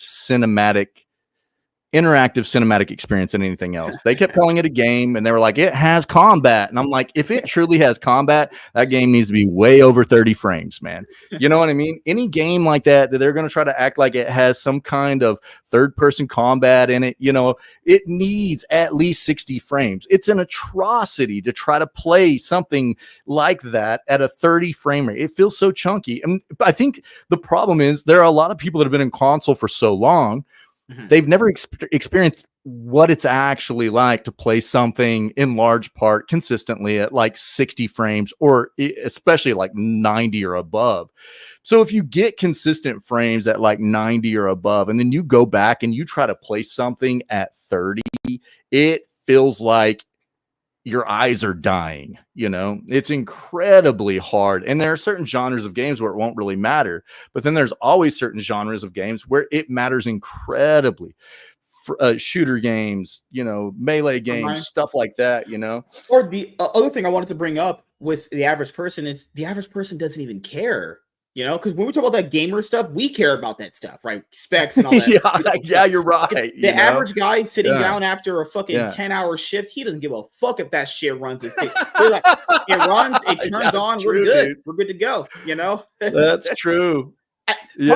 interactive cinematic experience than anything else. They kept calling it a game, and they were like, it has combat. And I'm like, if it truly has combat, that game needs to be way over 30 frames, man. You know what I mean? Any game like that they're going to try to act like it has some kind of third-person combat in it, it needs at least 60 frames. It's an atrocity to try to play something like that at a 30 frame rate. It feels so chunky. And I think the problem is there are a lot of people that have been in console for so long, they've never experienced what it's actually like to play something in large part consistently at like 60 frames, or especially like 90 or above. So if you get consistent frames at like 90 or above, and then you go back and you try to play something at 30, it feels like your eyes are dying. It's incredibly hard. And there are certain genres of games where it won't really matter, but then there's always certain genres of games where it matters incredibly. Shooter games, melee games, stuff like that, Or the other thing I wanted to bring up with the average person is the average person doesn't even care. Because when we talk about that gamer stuff, we care about that stuff, right? Specs and all that. Yeah, you're right. The average guy sitting down after a fucking 10-hour shift, he doesn't give a fuck if that shit runs. Like, it runs, it turns on, we're good. Dude. We're good to go, That's true. We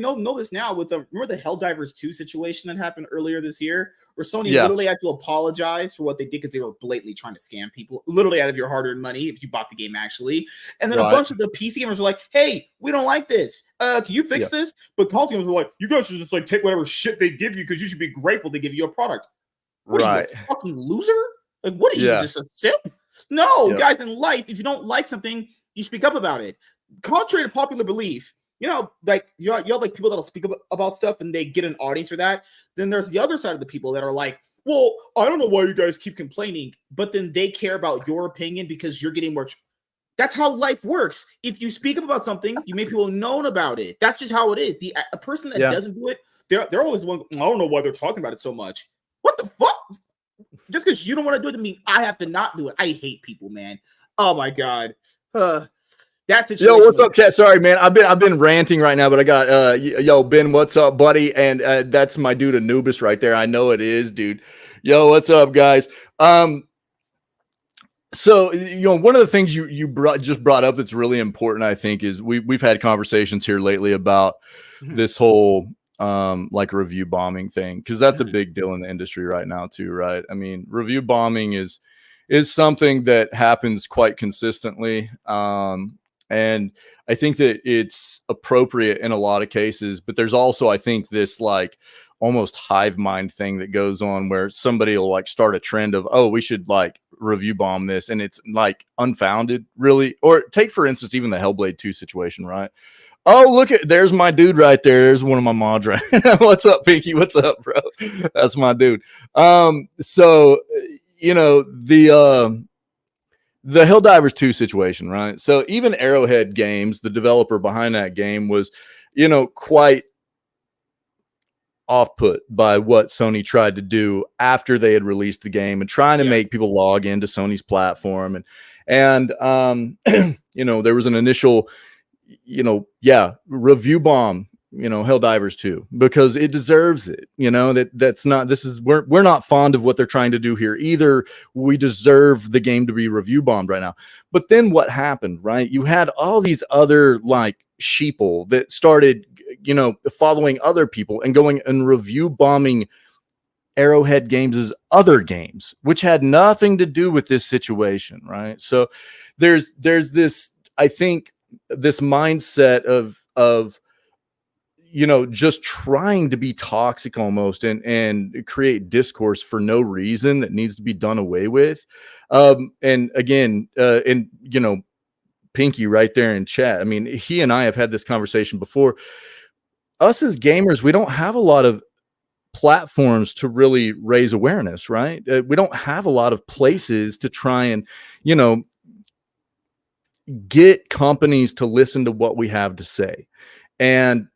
know this now with remember the Helldivers 2 situation that happened earlier this year, where Sony literally had to apologize for what they did because they were blatantly trying to scam people, literally out of your hard-earned money if you bought the game actually. And then a bunch of the PC gamers were like, "Hey, we don't like this. Can you fix this?" But console gamers were like, "You guys should just like take whatever shit they give you because you should be grateful they give you a product." What are you, a fucking loser? Like, what are you, just a simp? No, guys, in life, if you don't like something, you speak up about it. Contrary to popular belief, like you have like people that'll speak about stuff and they get an audience for that. Then there's the other side of the people that are like, well, I don't know why you guys keep complaining, but then they care about your opinion because you're getting more. That's how life works. If you speak up about something, you make people known about it. That's just how it is. A person that doesn't do it, they're always the one. I don't know why they're talking about it so much. What the fuck? Just because you don't want to do it to me, I have to not do it. I hate people, man. Oh my god. That's it. Yo, what's up, chat? Sorry, man. I've been ranting right now, but I got yo, Ben, what's up, buddy? And that's my dude Anubis right there. I know it is, dude. Yo, what's up, guys? So one of the things you brought up that's really important, I think, is we've had conversations here lately about this whole like review bombing thing, because that's a big deal in the industry right now too, right? I mean, review bombing is something that happens quite consistently. And I think that it's appropriate in a lot of cases, but there's also, I think, this like almost hive mind thing that goes on where somebody will like start a trend of, oh, we should like review bomb this, and it's like unfounded, really. Or take, for instance, even the Hellblade 2 situation, right? Oh, look there's my dude right there. There's one of my mods right. What's up, Pinky? What's up, bro? That's my dude. So the Helldivers 2 situation, right? So even Arrowhead Games, the developer behind that game, was, quite off-put by what Sony tried to do after they had released the game and trying to make people log into Sony's platform. And there was an initial, review bomb, Helldivers 2, because it deserves it. We're not fond of what they're trying to do here either. We deserve the game to be review bombed right now. But then what happened, right? You had all these other like sheeple that started, following other people and going and review bombing Arrowhead Games' other games, which had nothing to do with this situation, right? So there's this, I think, this mindset of just trying to be toxic almost and create discourse for no reason that needs to be done away with. And again, Pinky right there in chat, I mean, he and I have had this conversation before. Us as gamers, we don't have a lot of platforms to really raise awareness, right? We don't have a lot of places to try and, you know, get companies to listen to what we have to say. And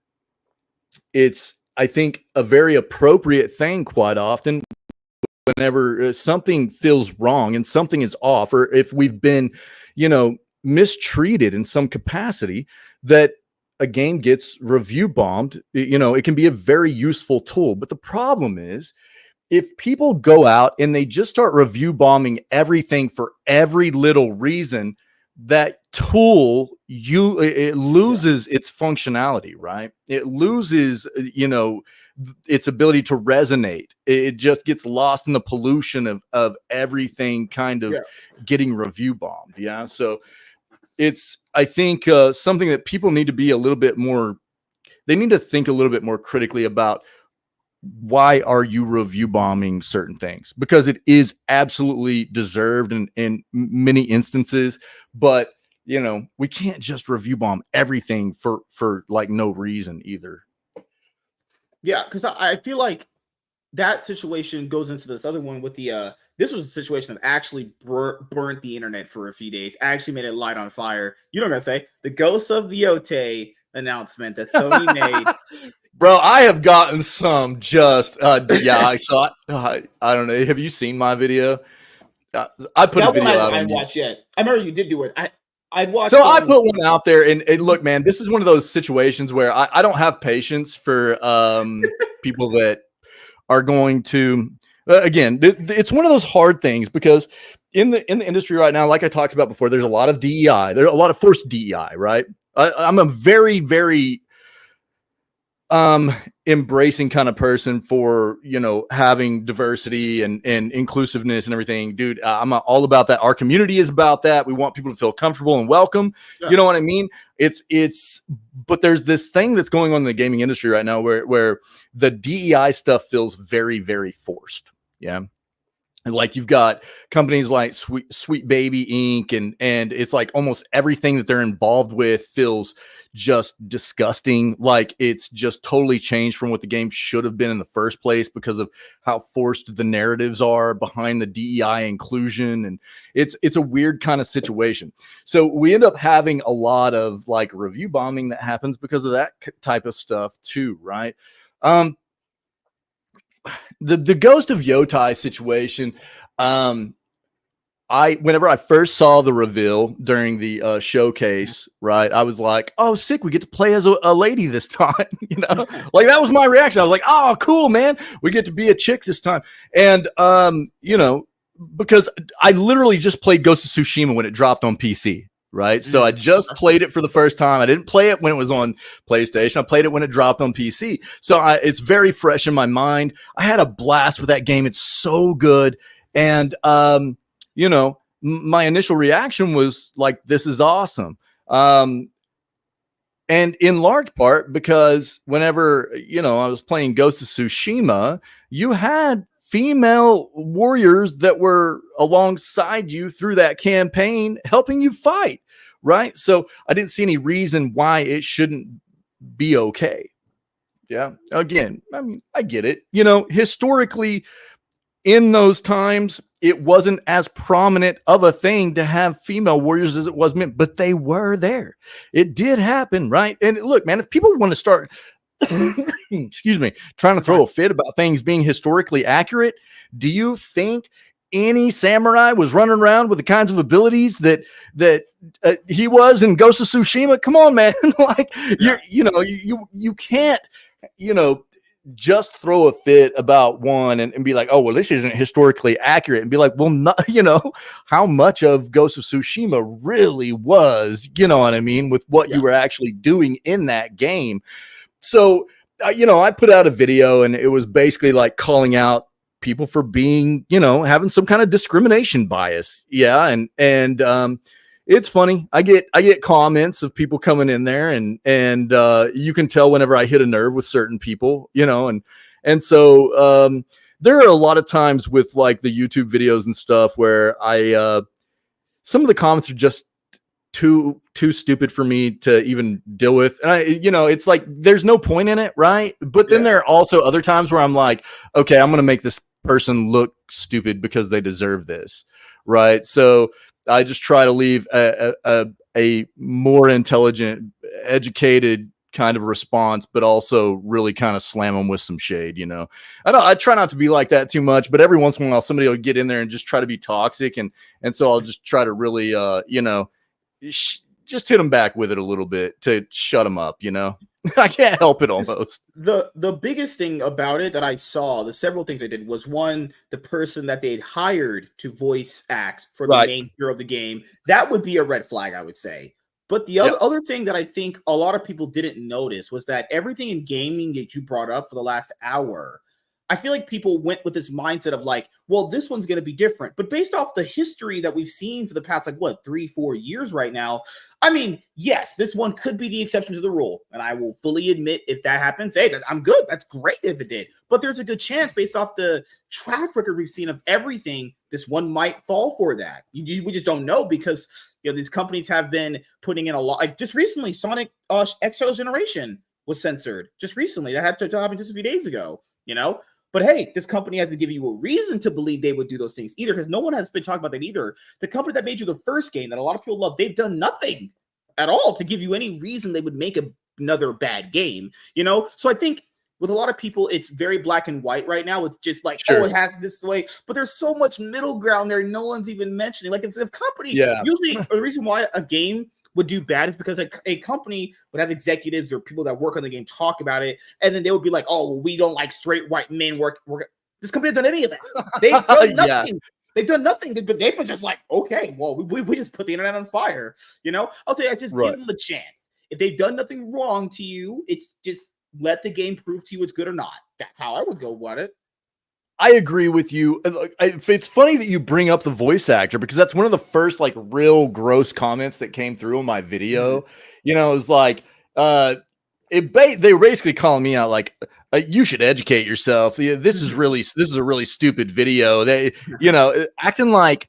it's, I think, a very appropriate thing quite often whenever something feels wrong and something is off, or if we've been, you know, mistreated in some capacity, that a game gets review bombed. You know, it can be a very useful tool. But the problem is, if people go out and they just start review bombing everything for every little reason, that tool, it loses its functionality, right? It loses, you know, its ability to resonate. It just gets lost in the pollution of everything kind of getting review bombed. Yeah. So it's, I think, something that people need to be a little bit more, they need to think a little bit more critically about. Why are you review bombing certain things? Because it is absolutely deserved in many instances, but you know, we can't just review bomb everything for like no reason either. Yeah, because I feel like that situation goes into this other one with the this was a situation that actually burnt the internet for a few days. Actually made it light on fire. You know what I'm gonna say? The Ghost of the Otay announcement that Sony made. Bro, I have gotten some just yeah, I saw it. I don't know. Have you seen my video? I put That a video one out I on YouTube. watched yet. I remember you did do it. I watched. So I put one out there, and look, man, this is one of those situations where I don't have patience for people that are going to. Again, it's one of those hard things because in the industry right now, like I talked about before, there's a lot of DEI. There's a lot of forced DEI, right? I'm a very, very embracing kind of person for, you know, having diversity and inclusiveness and everything. Dude, I'm all about that. Our community is about that. We want people to feel comfortable and welcome. You know what I mean? It's but there's this thing that's going on in the gaming industry right now where the DEI stuff feels very, very forced. Yeah. And like you've got companies like Sweet Baby Inc. and it's like almost everything that they're involved with feels just disgusting. Like it's just totally changed from what the game should have been in the first place because of how forced the narratives are behind the DEI inclusion. And it's a weird kind of situation. So we end up having a lot of like review bombing that happens because of that type of stuff too, right? The Ghost of Yotai situation, whenever I first saw the reveal during the showcase, right, I was like, oh, sick, we get to play as a lady this time. You know, like that was my reaction. I was like, oh, cool, man, we get to be a chick this time. And you know, because I literally just played Ghost of Tsushima when it dropped on PC. Right. So I just played it for the first time. I didn't play it when it was on PlayStation. I played it when it dropped on PC. So it's very fresh in my mind. I had a blast with that game. It's so good. And, you know, my initial reaction was like, this is awesome. And in large part because whenever, you know, I was playing Ghost of Tsushima, you had female warriors that were alongside you through that campaign helping you fight, right? So I didn't see any reason why it shouldn't be okay. Yeah. Again, I mean, I get it. You know, historically, in those times, it wasn't as prominent of a thing to have female warriors as it was meant, but they were there. It did happen, right? And look, man, if people want to start excuse me, trying to throw a fit about things being historically accurate, do you think any samurai was running around with the kinds of abilities that he was in Ghost of Tsushima? Come on, man. Like you can't, you know, just throw a fit about one and be like, oh, well, this isn't historically accurate, and be like, well, not, you know, how much of Ghost of Tsushima really was, you know what I mean, with what you were actually doing in that game. So, you know, I put out a video and it was basically like calling out people for being, you know, having some kind of discrimination bias. Yeah. And it's funny. I get comments of people coming in there and you can tell whenever I hit a nerve with certain people, you know, and so there are a lot of times with like the YouTube videos and stuff where some of the comments are just too stupid for me to even deal with. And it's like there's no point in it, right? But then there are also other times where I'm like, okay, I'm gonna make this person look stupid because they deserve this, right? So I just try to leave a more intelligent, educated kind of response, but also really kind of slam them with some shade. I try not to be like that too much, but every once in a while somebody will get in there and just try to be toxic, and so I'll just try to really just hit them back with it a little bit to shut them up. I can't help it almost. The biggest thing about it that I saw, the several things I did, was one, the person that they'd hired to voice act for the main hero of the game. That would be a red flag, I would say. But the other thing that I think a lot of people didn't notice was that everything in gaming that you brought up for the last hour, I feel like people went with this mindset of like, well, this one's going to be different. But based off the history that we've seen for the past, 3-4 years right now, I mean, yes, this one could be the exception to the rule. And I will fully admit if that happens, hey, I'm good. That's great if it did. But there's a good chance based off the track record we've seen of everything, this one might fall for that. We just don't know because, these companies have been putting in a lot. Like just recently, Sonic XL Generation was censored. Just recently. That had to happen just a few days ago, But hey, this company hasn't given you a reason to believe they would do those things either, because no one has been talking about that either. The company that made you the first game that a lot of people love, they've done nothing at all to give you any reason they would make another bad game, So I think with a lot of people, it's very black and white right now. It's just like, oh, it has this way, but there's so much middle ground there. No one's even mentioning. Like it's a company. Yeah. Usually the reason why a game would do bad is because a company would have executives or people that work on the game talk about it, and then they would be like, "Oh, well, we don't like straight white men work." This company hasn't done any of that. They've done nothing. They've done nothing. But they've been just like, "Okay, well, we just put the internet on fire." Okay, I just give them a chance. If they've done nothing wrong to you, it's just let the game prove to you it's good or not. That's how I would go about it. I agree with you. It's funny that you bring up the voice actor because that's one of the first real gross comments that came through in my video. It was like they were basically calling me out like you should educate yourself. This is a really stupid video. They acting like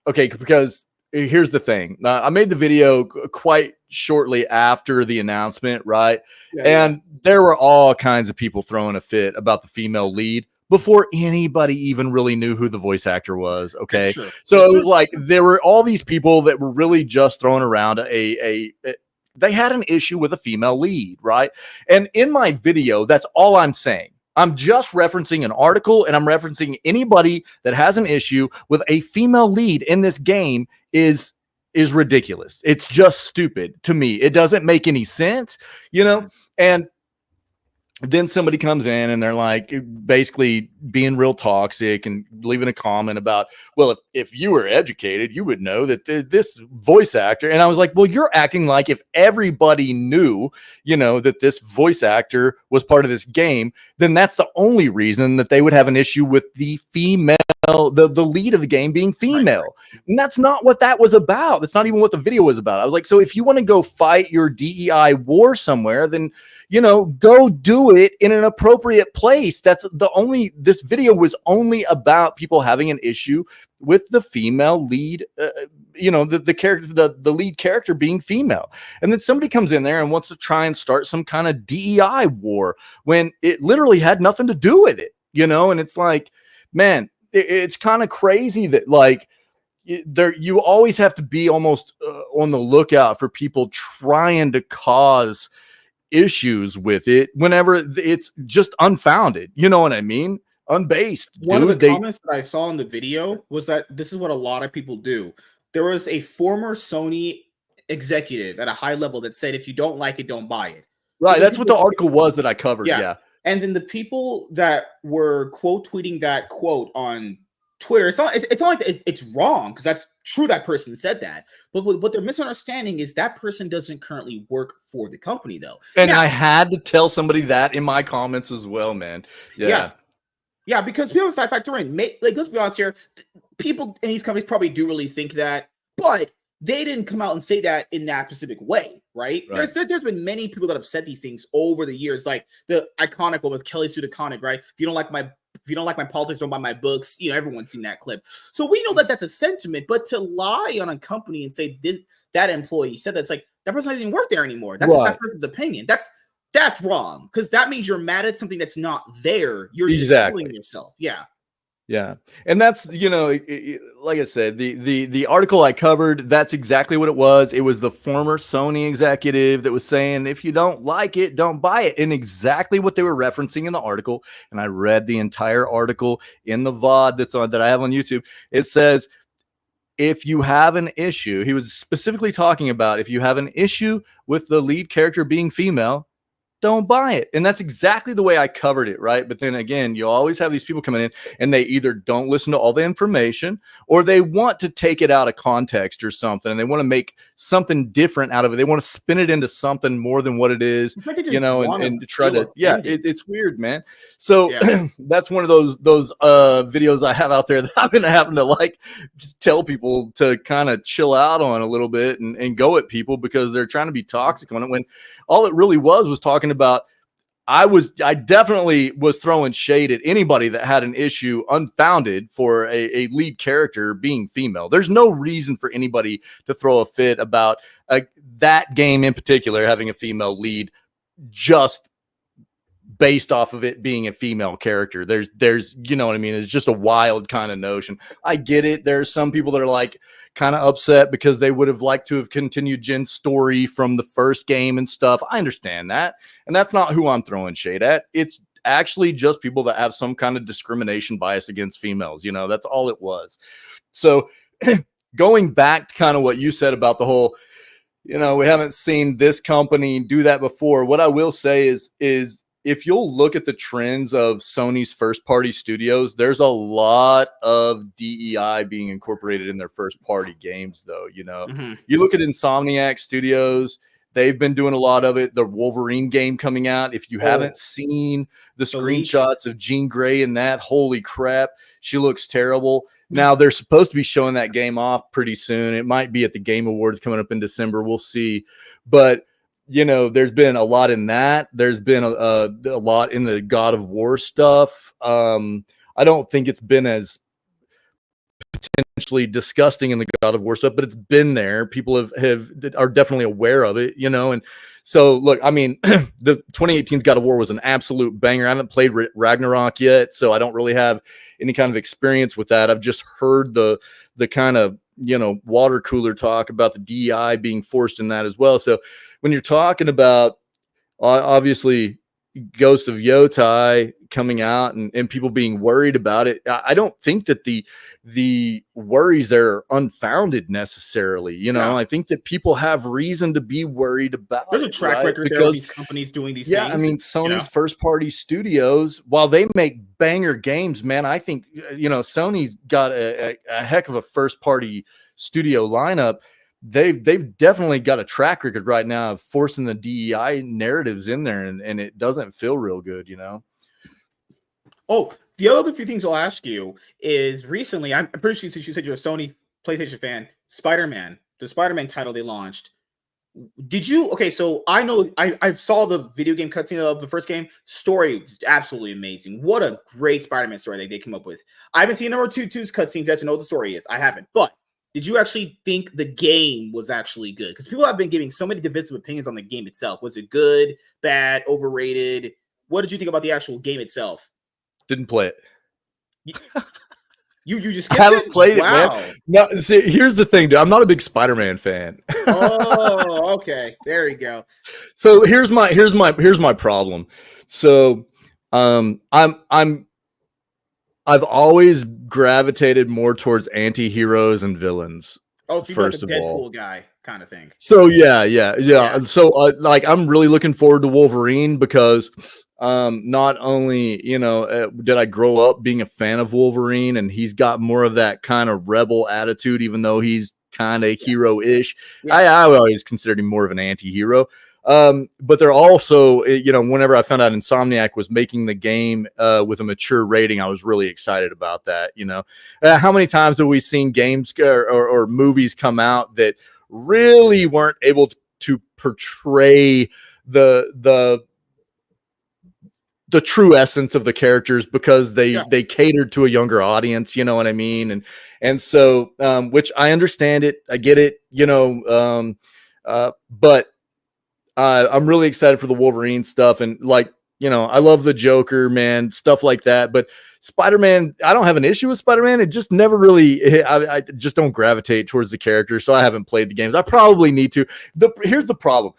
okay, because here's the thing. I made the video quite shortly after the announcement, right? And there were all kinds of people throwing a fit about the female lead before anybody even really knew who the voice actor was. Okay. So it was like there were all these people that were really just throwing around they had an issue with a female lead, right? And in my video, that's all I'm saying. I'm just referencing an article, and I'm referencing anybody that has an issue with a female lead in this game is ridiculous. It's just stupid to me. It doesn't make any sense, and then somebody comes in and they're like basically being real toxic and leaving a comment about, well, if you were educated, you would know that this voice actor. And I was like, well, you're acting like if everybody knew, that this voice actor was part of this game, then that's the only reason that they would have an issue with the female, the lead of the game being female. Right. And that's not what that was about. That's not even what the video was about. I was like, so if you want to go fight your DEI war somewhere, then, go do it in an appropriate place. This video was only about people having an issue with the female lead, the character, the lead character being female. And then somebody comes in there and wants to try and start some kind of DEI war when it literally had nothing to do with it, and it's like, man, it's kind of crazy that you always have to be almost on the lookout for people trying to cause issues with it whenever it's just unfounded. You know what I mean? Unbased. One of the comments that I saw in the video was that this is what a lot of people do. There was a former Sony executive at a high level that said, if you don't like it, don't buy it. Right. So that's what the article was that I covered. Yeah. And then the people that were quote tweeting that quote on Twitter, it's not like it's wrong because that's true. That person said that, but what they're misunderstanding is that person doesn't currently work for the company, though. And I had to tell somebody that in my comments as well, man. Yeah, because people factor in. Let's be honest here. People in these companies probably do really think that, but they didn't come out and say that in that specific way, right? There's been many people that have said these things over the years, like the iconic one with Kelly Sue DeConnick, right? If you don't like my if you don't like my politics, don't buy my books. You know, everyone's seen that clip. So we know that that's a sentiment, but to lie on a company and say that employee said that's like, that person doesn't even work there anymore. That's just that person's opinion. That's wrong, because that means you're mad at something that's not there. You're just fooling yourself. Yeah. Yeah. And that's, you know, like I said, the article I covered, that's exactly what it was. It was the former Sony executive that was saying, if you don't like it, don't buy it. And exactly what they were referencing in the article. And I read the entire article in the VOD that I have on YouTube. It says, if you have an issue, he was specifically talking about if you have an issue with the lead character being female, don't buy it. And that's exactly the way I covered it, right? But then again, you always have these people coming in and they either don't listen to all the information or they want to take it out of context or something, and they want to make something different out of it. They want to spin it into something more than what it is, you know, and try to, it's weird, man. So that's one of those videos I have out there that I'm going to happen to like tell people to kind of chill out on a little bit and go at people because they're trying to be toxic on it, when all it really was talking about, I definitely was throwing shade at anybody that had an issue unfounded for a lead character being female. There's no reason for anybody to throw a fit about that game in particular having a female lead just based off of it being a female character. There's you know what I mean? It's just a wild kind of notion. I get it. There's some people that are like kind of upset because they would have liked to have continued Jen's story from the first game and stuff. I understand that. And that's not who I'm throwing shade at. It's actually just people that have some kind of discrimination bias against females. You know, that's all it was. So going back to kind of what you said about the whole, you know, we haven't seen this company do that before. What I will say is if you'll look at the trends of Sony's first party studios, there's a lot of DEI being incorporated in their first party games, though. You know, you look at Insomniac Studios, they've been doing a lot of it. The Wolverine game coming out. If you haven't seen the screenshots of Jean Grey in that, holy crap, she looks terrible. Now they're supposed to be showing that game off pretty soon. It might be at the Game Awards coming up in December. We'll see. But you know, there's been a lot in that. There's been a lot in the God of War stuff. I don't think it's been as potentially disgusting in the God of War stuff, but it's been there. People are definitely aware of it, you know. And so, look, I mean, the 2018's God of War was an absolute banger. I haven't played Ragnarok yet, so I don't really have any kind of experience with that. I've just heard the kind of, you know, water cooler talk about the DEI being forced in that as well. So when you're talking about obviously Ghost of Yotai coming out and people being worried about it, I don't think that the worries are unfounded necessarily. You know, I think that people have reason to be worried about There's a track record there of these companies doing these things. I mean, Sony's first party studios, while they make banger games, man, I think, you know, Sony's got a heck of a first party studio lineup. They've definitely got a track record right now of forcing the DEI narratives in there, and it doesn't feel real good, you know. Oh, the other few things I'll ask you is recently, I'm pretty sure since you said you're a Sony PlayStation fan, Spider-Man, the Spider-Man title they launched. Did you? Okay, so I know I saw the video game cutscene of the first game. Story is absolutely amazing. What a great Spider-Man story they came up with. I haven't seen number two's cutscenes yet to know what the story is. I haven't, but did you actually think the game was actually good? Because people have been giving so many divisive opinions on the game itself. Was it good, bad, overrated? What did you think about the actual game itself? Didn't play it. You just I haven't played it, man. No, see, here's the thing, dude. I'm not a big Spider-Man fan. Oh, okay. There you go. So here's my problem. So I've always gravitated more anti-heroes towards and villains. Oh, so you're like a Deadpool guy kind of thing. So yeah. So like I'm really looking forward to Wolverine because not only, you know, did I grow up being a fan of Wolverine, and he's got more of that kind of rebel attitude, even though he's kind of hero-ish. I always considered him more of an anti-hero. But they're also, you know, whenever I found out Insomniac was making the game with a mature rating, I was really excited about that. You know, how many times have we seen games or movies come out that really weren't able to portray the the true essence of the characters because Yeah. they catered to a younger audience, you know what I mean? And so which I understand it, I get it, you know, but I'm really excited for the Wolverine stuff. And like, you know, I love the Joker, man, stuff like that. But Spider-Man, I don't have an issue with Spider-Man. It just never really, I just don't gravitate towards the character. So I haven't played the games. I probably need to. Here's the problem.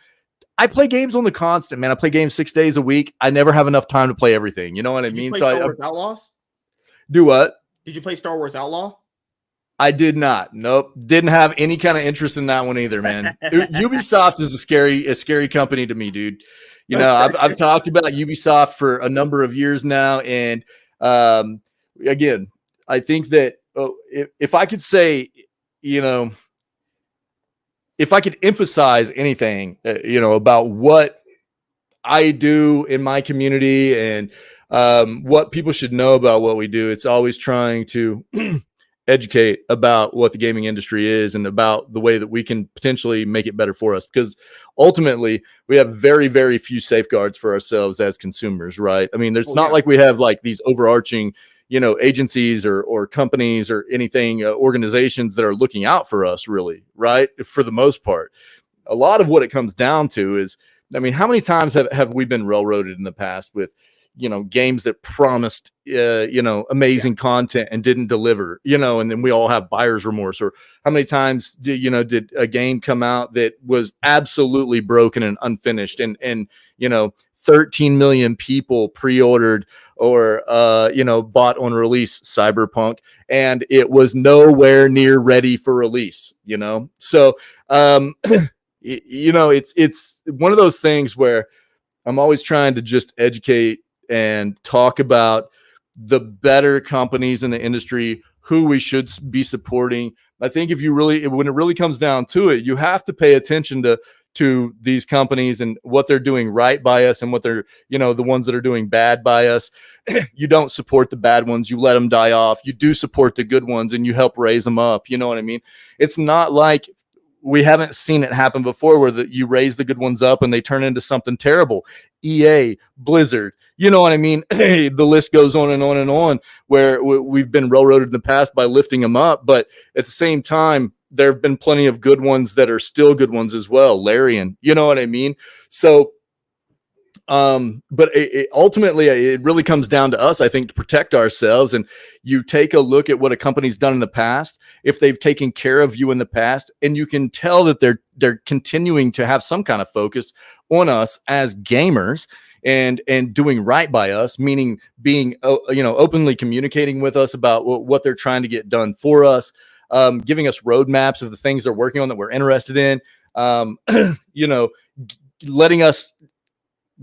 I play games on the constant, man. I play games 6 days a week. I never have enough time to play everything. You know what I Did you mean? play So Star I Wars Outlaws? do what? Did you play Star Wars Outlaw? I did not. Nope. Didn't have any kind of interest in that one either, man. Ubisoft is a scary company to me, dude. You know, I've talked about Ubisoft for a number of years now, and again, I think that if I could say, you know, if I could emphasize anything, you know, about what I do in my community and what people should know about what we do, it's always trying to educate about what the gaming industry is and about the way that we can potentially make it better for us, because ultimately we have very, very few safeguards for ourselves as consumers, right? I mean, there's not like we have like these overarching, you know, agencies or companies or anything, organizations that are looking out for us, really, right? For the most part, a lot of what it comes down to is, I mean, how many times have we been railroaded in the past with, you know, games that promised, you know, amazing content and didn't deliver, you know, and then we all have buyer's remorse? Or how many times did a game come out that was absolutely broken and unfinished and, you know, 13 million people pre-ordered or, you know, bought on release Cyberpunk, and it was nowhere near ready for release, you know? So, you know, it's one of those things where I'm always trying to just educate and talk about the better companies in the industry, who we should be supporting. I think if you really, when it really comes down to it, you have to pay attention to these companies and what they're doing right by us and what they're, you know, the ones that are doing bad by us. You don't support the bad ones. You let them die off. You do support the good ones and you help raise them up. You know what I mean? It's not like we haven't seen it happen before where you raise the good ones up and they turn into something terrible. EA, Blizzard, you know what I mean? The list goes on and on and on, where we've been railroaded in the past by lifting them up. But at the same time, there have been plenty of good ones that are still good ones as well. Larian, you know what I mean? So, but ultimately it really comes down to us, I think, to protect ourselves. And you take a look at what a company's done in the past, if they've taken care of you in the past, and you can tell that they're continuing to have some kind of focus on us as gamers and doing right by us, meaning being, you know, openly communicating with us about what they're trying to get done for us, giving us roadmaps of the things they're working on that we're interested in, you know, letting us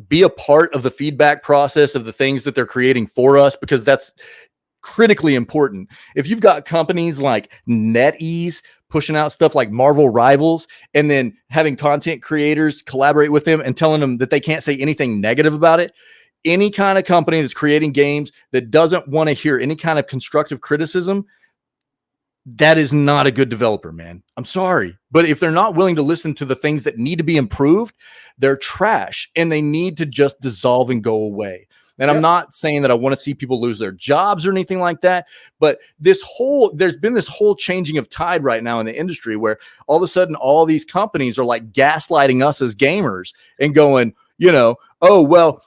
be a part of the feedback process of the things that they're creating for us, because that's critically important. If you've got companies like NetEase pushing out stuff like Marvel Rivals and then having content creators collaborate with them and telling them that they can't say anything negative about it, any kind of company that's creating games that doesn't want to hear any kind of constructive criticism, that is not a good developer, man. I'm sorry. But if they're not willing to listen to the things that need to be improved, they're trash and they need to just dissolve and go away. And I'm not saying that I want to see people lose their jobs or anything like that, but there's been this whole changing of tide right now in the industry where all of a sudden all these companies are like gaslighting us as gamers and going, you know, oh, well,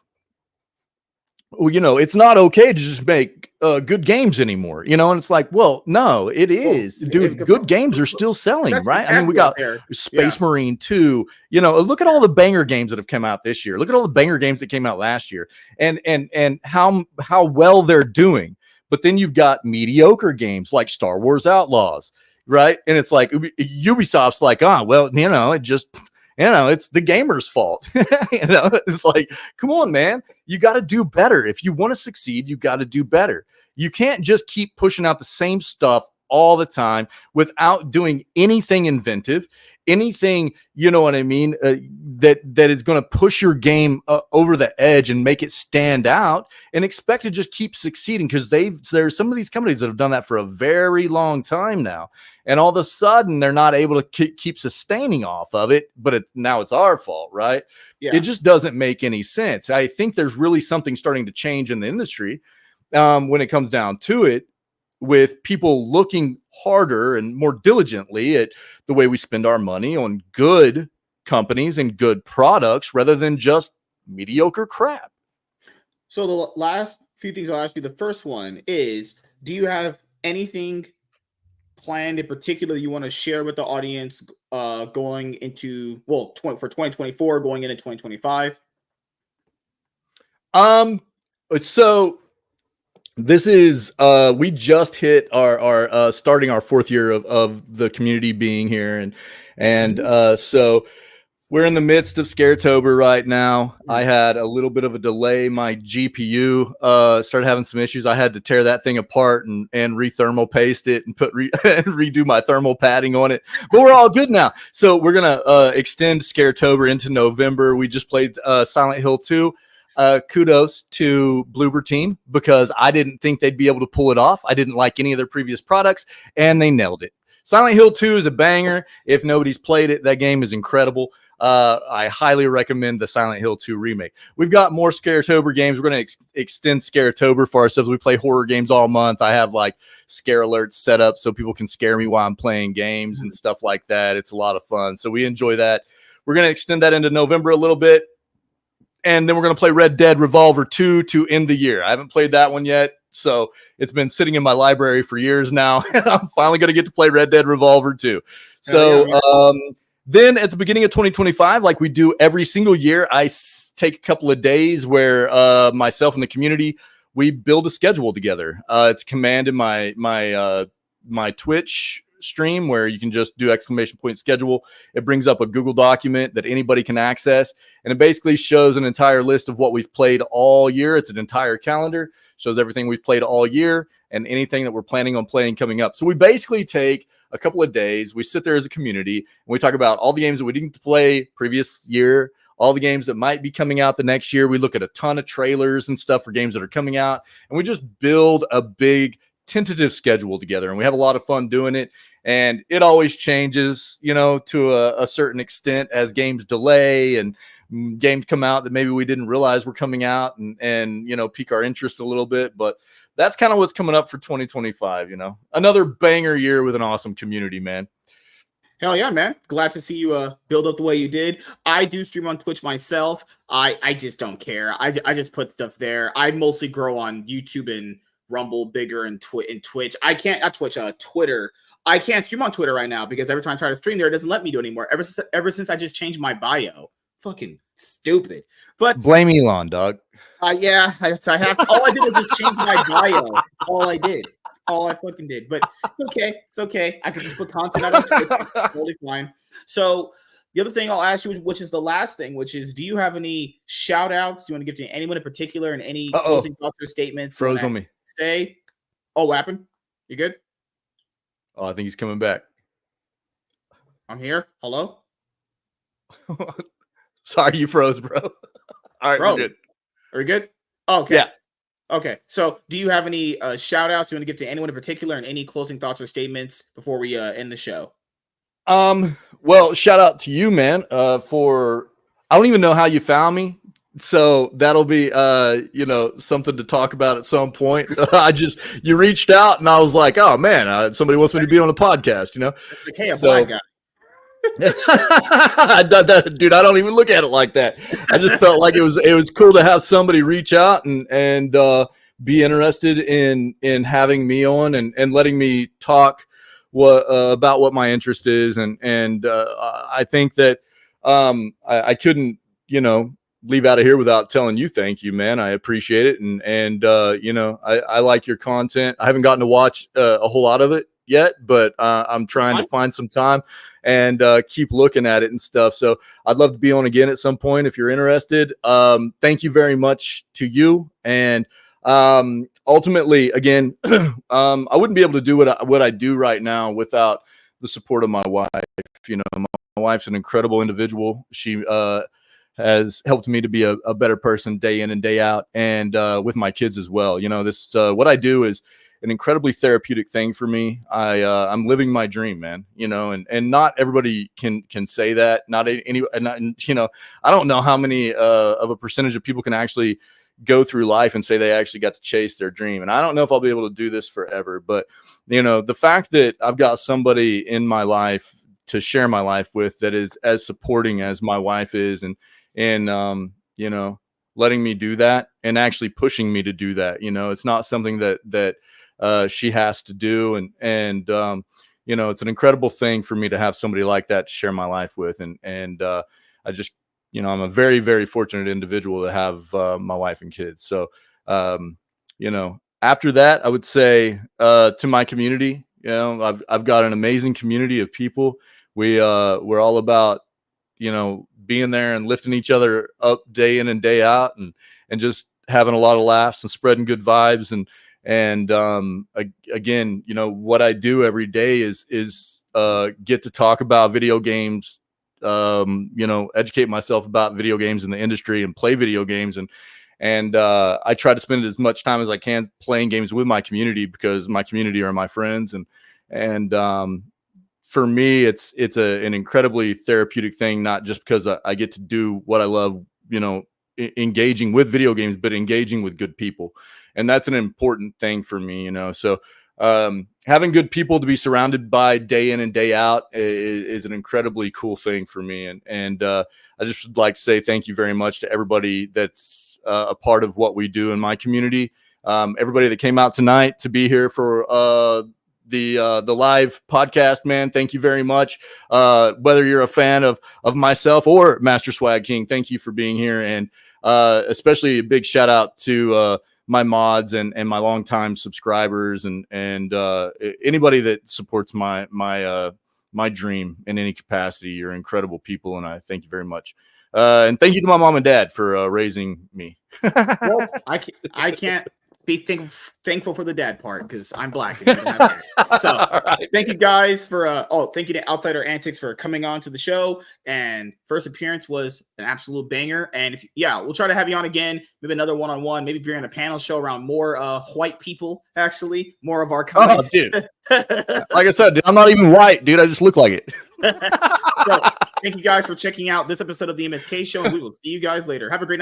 you know, it's not okay to just make good games anymore, you know? And it's like, well, no, it is, dude. Good games are still selling, right? I mean, we got Space Marine 2, you know, look at all the banger games that have come out this year. Look at all the banger games that came out last year and how well they're doing. But then you've got mediocre games like Star Wars Outlaws, right? And it's like Ubisoft's like, well, you know, it's the gamer's fault. You know, it's like, come on, man, you got to do better. If you want to succeed, you got to do better. You can't just keep pushing out the same stuff all the time without doing anything inventive, anything, you know what I mean, that is going to push your game over the edge and make it stand out and expect to just keep succeeding, because there's some of these companies that have done that for a very long time now. and all of a sudden they're not able to keep sustaining off of it, but now it's our fault, right? Yeah. It just doesn't make any sense. I think there's really something starting to change in the industry when it comes down to it, with people looking harder and more diligently at the way we spend our money on good companies and good products rather than just mediocre crap. So the last few things I'll ask you. The first one is, do you have anything planned in particular you want to share with the audience going into, well, for 2024, going into 2025? So this is we just hit our starting our 4th year of the community being here, and so we're in the midst of Scaretober right now. I had a little bit of a delay. My GPU started having some issues. I had to tear that thing apart and re-thermal paste it and redo my thermal padding on it. But we're all good now. So we're going to extend Scaretober into November. We just played Silent Hill 2. Kudos to Bloober team, because I didn't think they'd be able to pull it off. I didn't like any of their previous products, and they nailed it. Silent Hill 2 is a banger. If nobody's played it, that game is incredible. I highly recommend the Silent Hill 2 remake. We've got more Scaretober games. We're going to extend Scaretober for ourselves. We play horror games all month. I have like scare alerts set up so people can scare me while I'm playing games and stuff like that. It's a lot of fun. So we enjoy that. We're going to extend that into November a little bit. And then we're going to play Red Dead Revolver 2 to end the year. I haven't played that one yet, so it's been sitting in my library for years now. I'm finally going to get to play Red Dead Revolver 2. So then at the beginning of 2025, like we do every single year, I take a couple of days where myself and the community, we build a schedule together. It's command in my Twitch stream, where you can just do !schedule. It brings up a Google document that anybody can access, and it basically shows an entire list of what we've played all year. It's an entire calendar, shows everything we've played all year and anything that we're planning on playing coming up. So we basically take a couple of days, we sit there as a community, and we talk about all the games that we didn't play previous year, all the games that might be coming out the next year. We look at a ton of trailers and stuff for games that are coming out, and we just build a big tentative schedule together, and we have a lot of fun doing it. And it always changes, to a certain extent as games delay and games come out that maybe we didn't realize were coming out, and pique our interest a little bit. But that's kind of what's coming up for 2025. Another banger year with an awesome community, man. Hell yeah, man. Glad to see you build up the way you did. I do stream on Twitch myself. I just don't care. I just put stuff there. I mostly grow on YouTube and Rumble, bigger, and Twitch. I can't, not Twitch, Twitter. I can't stream on Twitter right now because every time I try to stream there, it doesn't let me do it anymore. Ever since I just changed my bio. Fucking stupid. But blame Elon, dog. Yeah, I have to. All I did was just change my bio. All I did. All I fucking did. But it's okay. It's okay. I could just put content out on Twitch. Totally fine. So the other thing I'll ask you, which is the last thing, which is, do you have any shout outs? Do you want to give to anyone in particular, and any closing thoughts or statements? Froze on me. Say, oh, what happened? You good? Oh, I think he's coming back. I'm here. Hello? Sorry, you froze, bro. All right, we're good. Are we good? Oh, okay. Yeah. Okay. So do you have any shout outs you want to give to anyone in particular, and any closing thoughts or statements before we end the show? Well, shout out to you, man, for, I don't even know how you found me. So that'll be, something to talk about at some point. You reached out and I was like, oh man, somebody wants me to be on a podcast, It's like, hey, black guy. Dude, I don't even look at it like that. I just felt like it was cool to have somebody reach out and be interested in having me on and letting me talk about what my interest is. And I think that I couldn't, leave out of here without telling you thank you, man. I appreciate it. And I like your content. I haven't gotten to watch a whole lot of it yet, but I'm trying to find some time and keep looking at it and stuff. So I'd love to be on again at some point if you're interested. Thank you very much to you. And ultimately, again, I wouldn't be able to do what I do right now without the support of my wife. My wife's an incredible individual. She has helped me to be a better person day in and day out, and with my kids as well. This what I do is an incredibly therapeutic thing for me. I'm living my dream, man, you know, and not everybody can say that. Not any, not, you know, I don't know how many of a percentage of people can actually go through life and say they actually got to chase their dream. And I don't know if I'll be able to do this forever, but you know, the fact that I've got somebody in my life to share my life with that is as supporting as my wife is, and you know, letting me do that and actually pushing me to do that. You know, it's not something that she has to do, and you know, it's an incredible thing for me to have somebody like that to share my life with, and I just, you know, I'm a very, very fortunate individual to have my wife and kids. So, you know, after that, I would say to my community, you know, I've got an amazing community of people. We're all about, you know, being there and lifting each other up day in and day out, and just having a lot of laughs and spreading good vibes. And again, you know, what I do every day is get to talk about video games, you know, educate myself about video games in the industry and play video games. And I try to spend as much time as I can playing games with my community, because my community are my friends. And for me, it's an incredibly therapeutic thing, not just because I get to do what I love, you know, engaging with video games, but engaging with good people. And that's an important thing for me, you know. So having good people to be surrounded by day in and day out is an incredibly cool thing for me. And I just would like to say thank you very much to everybody that's a part of what we do in my community. Everybody that came out tonight to be here for the live podcast, man, thank you very much. Whether you're a fan of myself or Master Swag King, thank you for being here. And especially a big shout out to my mods and my longtime subscribers and anybody that supports my dream in any capacity. You're incredible people, and I thank you very much. And thank you to my mom and dad for raising me. Well, I can't be thankful for the dad part, because I'm black. And don't have dad. So right. Thank you guys for thank you to Outsider Antics for coming on to the show. And first appearance was an absolute banger. And we'll try to have you on again, maybe another one-on-one, maybe be on a panel show around more white people, actually, more of our kind. Oh, dude. Like I said, dude, I'm not even white, dude. I just look like it. So, thank you guys for checking out this episode of the MSK show, and we will see you guys later. Have a great night.